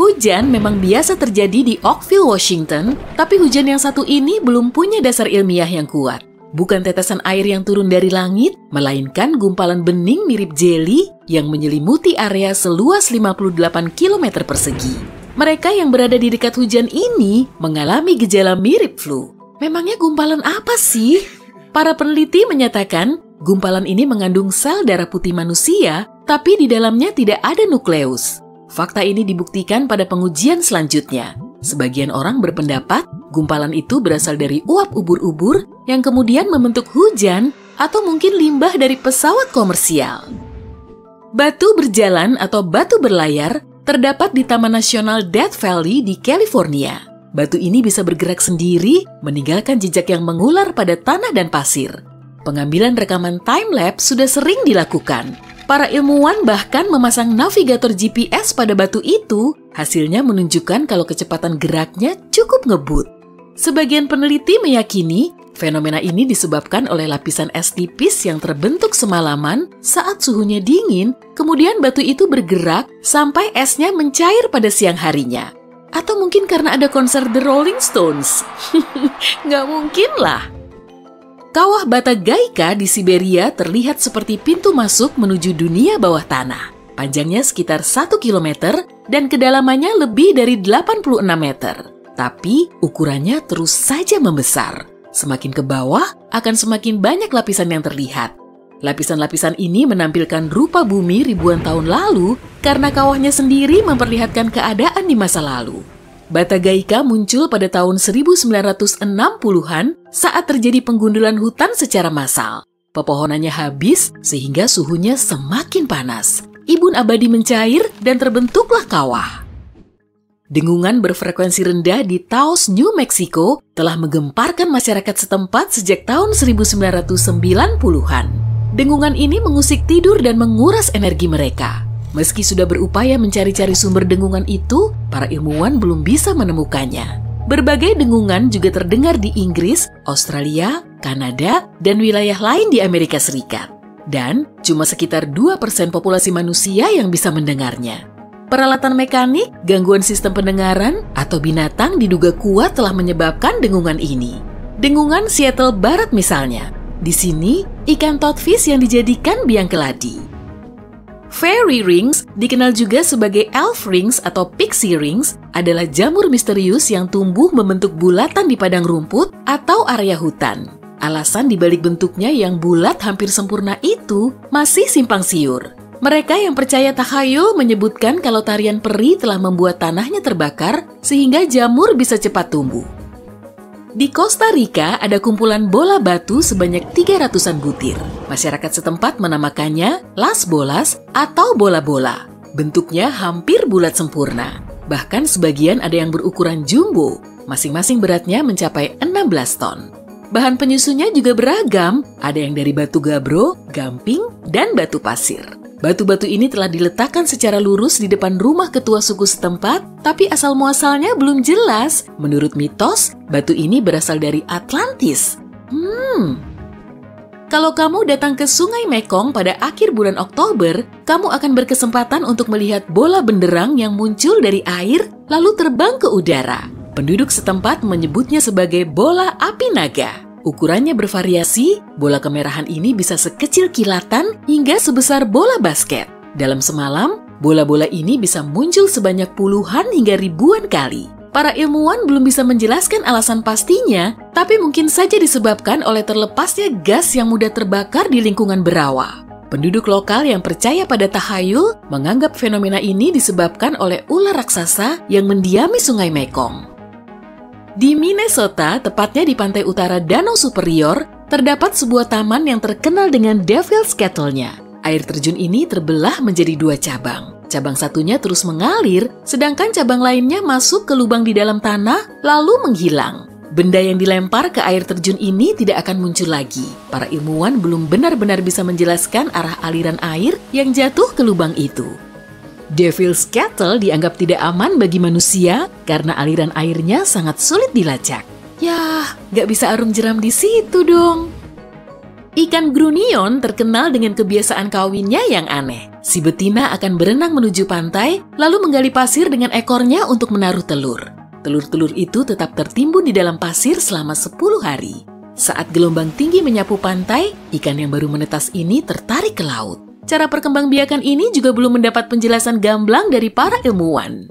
[SPEAKER 1] Hujan memang biasa terjadi di Oakville, Washington, tapi hujan yang satu ini belum punya dasar ilmiah yang kuat. Bukan tetesan air yang turun dari langit, melainkan gumpalan bening mirip jeli yang menyelimuti area seluas 58 km persegi. Mereka yang berada di dekat hujan ini mengalami gejala mirip flu. Memangnya gumpalan apa sih? Para peneliti menyatakan gumpalan ini mengandung sel darah putih manusia, tapi di dalamnya tidak ada nukleus. Fakta ini dibuktikan pada pengujian selanjutnya. Sebagian orang berpendapat gumpalan itu berasal dari uap ubur-ubur yang kemudian membentuk hujan atau mungkin limbah dari pesawat komersial. Batu berjalan atau batu berlayar terdapat di Taman Nasional Death Valley di California. Batu ini bisa bergerak sendiri, meninggalkan jejak yang mengular pada tanah dan pasir. Pengambilan rekaman time-lapse sudah sering dilakukan. Para ilmuwan bahkan memasang navigator GPS pada batu itu, hasilnya menunjukkan kalau kecepatan geraknya cukup ngebut. Sebagian peneliti meyakini fenomena ini disebabkan oleh lapisan es tipis yang terbentuk semalaman saat suhunya dingin, kemudian batu itu bergerak sampai esnya mencair pada siang harinya. Atau mungkin karena ada konser The Rolling Stones. Nggak mungkin lah. Kawah Bata Gaika di Siberia terlihat seperti pintu masuk menuju dunia bawah tanah. Panjangnya sekitar 1 km dan kedalamannya lebih dari 86 meter. Tapi ukurannya terus saja membesar. Semakin ke bawah akan semakin banyak lapisan yang terlihat. Lapisan-lapisan ini menampilkan rupa bumi ribuan tahun lalu karena kawahnya sendiri memperlihatkan keadaan di masa lalu. Bata Gaika muncul pada tahun 1960-an saat terjadi penggundulan hutan secara massal. Pepohonannya habis sehingga suhunya semakin panas. Embun abadi mencair dan terbentuklah kawah. Dengungan berfrekuensi rendah di Taos, New Mexico telah menggemparkan masyarakat setempat sejak tahun 1990-an. Dengungan ini mengusik tidur dan menguras energi mereka. Meski sudah berupaya mencari-cari sumber dengungan itu, para ilmuwan belum bisa menemukannya. Berbagai dengungan juga terdengar di Inggris, Australia, Kanada, dan wilayah lain di Amerika Serikat. Dan cuma sekitar 2% populasi manusia yang bisa mendengarnya. Peralatan mekanik, gangguan sistem pendengaran, atau binatang diduga kuat telah menyebabkan dengungan ini. Dengungan Seattle Barat misalnya. Di sini, ikan toothfish yang dijadikan biang keladi. Fairy rings, dikenal juga sebagai elf rings atau pixie rings, adalah jamur misterius yang tumbuh membentuk bulatan di padang rumput atau area hutan. Alasan dibalik bentuknya yang bulat hampir sempurna itu masih simpang siur. Mereka yang percaya takhayul menyebutkan kalau tarian peri telah membuat tanahnya terbakar sehingga jamur bisa cepat tumbuh. Di Costa Rica ada kumpulan bola batu sebanyak 300-an butir. Masyarakat setempat menamakannya las bolas atau bola-bola. Bentuknya hampir bulat sempurna. Bahkan sebagian ada yang berukuran jumbo. Masing-masing beratnya mencapai 16 ton. Bahan penyusunnya juga beragam. Ada yang dari batu gabro, gamping, dan batu pasir. Batu-batu ini telah diletakkan secara lurus di depan rumah ketua suku setempat, tapi asal-muasalnya belum jelas. Menurut mitos, batu ini berasal dari Atlantis. Kalau kamu datang ke Sungai Mekong pada akhir bulan Oktober, kamu akan berkesempatan untuk melihat bola benderang yang muncul dari air lalu terbang ke udara. Penduduk setempat menyebutnya sebagai bola api naga. Ukurannya bervariasi, bola kemerahan ini bisa sekecil kilatan hingga sebesar bola basket. Dalam semalam, bola-bola ini bisa muncul sebanyak puluhan hingga ribuan kali. Para ilmuwan belum bisa menjelaskan alasan pastinya, tapi mungkin saja disebabkan oleh terlepasnya gas yang mudah terbakar di lingkungan berawa. Penduduk lokal yang percaya pada takhayul menganggap fenomena ini disebabkan oleh ular raksasa yang mendiami Sungai Mekong. Di Minnesota, tepatnya di pantai utara Danau Superior, terdapat sebuah taman yang terkenal dengan Devil's Kettle-nya. Air terjun ini terbelah menjadi 2 cabang. Cabang satunya terus mengalir, sedangkan cabang lainnya masuk ke lubang di dalam tanah, lalu menghilang. Benda yang dilempar ke air terjun ini tidak akan muncul lagi. Para ilmuwan belum benar-benar bisa menjelaskan arah aliran air yang jatuh ke lubang itu. Devil's Kettle dianggap tidak aman bagi manusia karena aliran airnya sangat sulit dilacak. Yah, nggak bisa arum jeram di situ dong. Ikan grunion terkenal dengan kebiasaan kawinnya yang aneh. Si betina akan berenang menuju pantai, lalu menggali pasir dengan ekornya untuk menaruh telur. Telur-telur itu tetap tertimbun di dalam pasir selama 10 hari. Saat gelombang tinggi menyapu pantai, ikan yang baru menetas ini tertarik ke laut. Cara perkembangbiakan ini juga belum mendapat penjelasan gamblang dari para ilmuwan.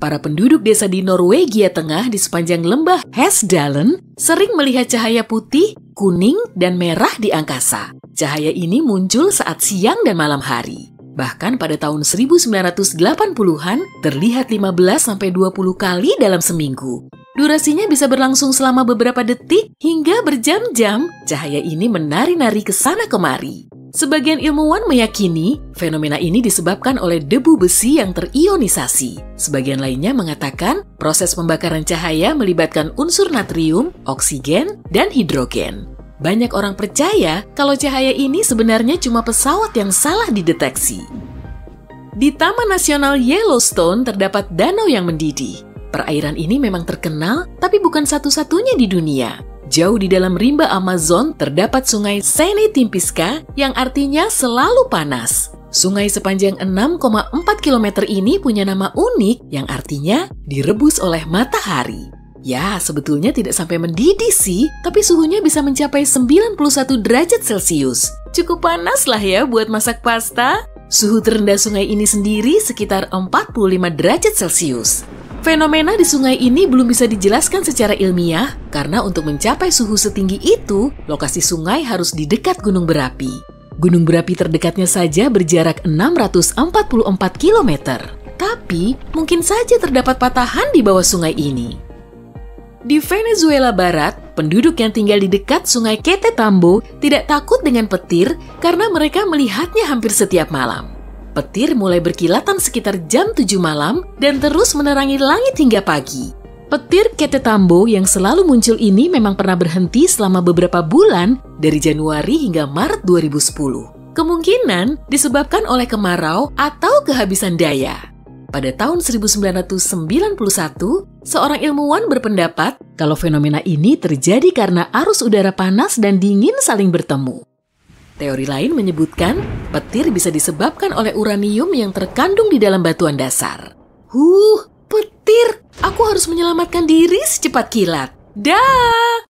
[SPEAKER 1] Para penduduk desa di Norwegia Tengah di sepanjang lembah Hesdalen sering melihat cahaya putih, kuning, dan merah di angkasa. Cahaya ini muncul saat siang dan malam hari. Bahkan pada tahun 1980-an terlihat 15-20 kali dalam seminggu. Durasinya bisa berlangsung selama beberapa detik hingga berjam-jam. Cahaya ini menari-nari ke sana kemari. Sebagian ilmuwan meyakini fenomena ini disebabkan oleh debu besi yang terionisasi. Sebagian lainnya mengatakan proses pembakaran cahaya melibatkan unsur natrium, oksigen, dan hidrogen. Banyak orang percaya kalau cahaya ini sebenarnya cuma pesawat yang salah dideteksi. Di Taman Nasional Yellowstone terdapat danau yang mendidih. Perairan ini memang terkenal, tapi bukan satu-satunya di dunia. Jauh di dalam rimba Amazon terdapat sungai Sene Timpisca yang artinya selalu panas. Sungai sepanjang 6,4 km ini punya nama unik yang artinya direbus oleh matahari. Ya, sebetulnya tidak sampai mendidih sih, tapi suhunya bisa mencapai 91 derajat Celcius. Cukup panas lah ya buat masak pasta. Suhu terendah sungai ini sendiri sekitar 45 derajat Celcius. Fenomena di sungai ini belum bisa dijelaskan secara ilmiah karena untuk mencapai suhu setinggi itu, lokasi sungai harus di dekat gunung berapi. Gunung berapi terdekatnya saja berjarak 644 km. Tapi, mungkin saja terdapat patahan di bawah sungai ini. Di Venezuela Barat, penduduk yang tinggal di dekat sungai Quetetambo tidak takut dengan petir karena mereka melihatnya hampir setiap malam. Petir mulai berkilatan sekitar jam 7 malam dan terus menerangi langit hingga pagi. Petir Quetetambo yang selalu muncul ini memang pernah berhenti selama beberapa bulan dari Januari hingga Maret 2010. Kemungkinan disebabkan oleh kemarau atau kehabisan daya. Pada tahun 1991, seorang ilmuwan berpendapat kalau fenomena ini terjadi karena arus udara panas dan dingin saling bertemu. Teori lain menyebutkan petir bisa disebabkan oleh uranium yang terkandung di dalam batuan dasar. Petir! Aku harus menyelamatkan diri secepat kilat. Dah!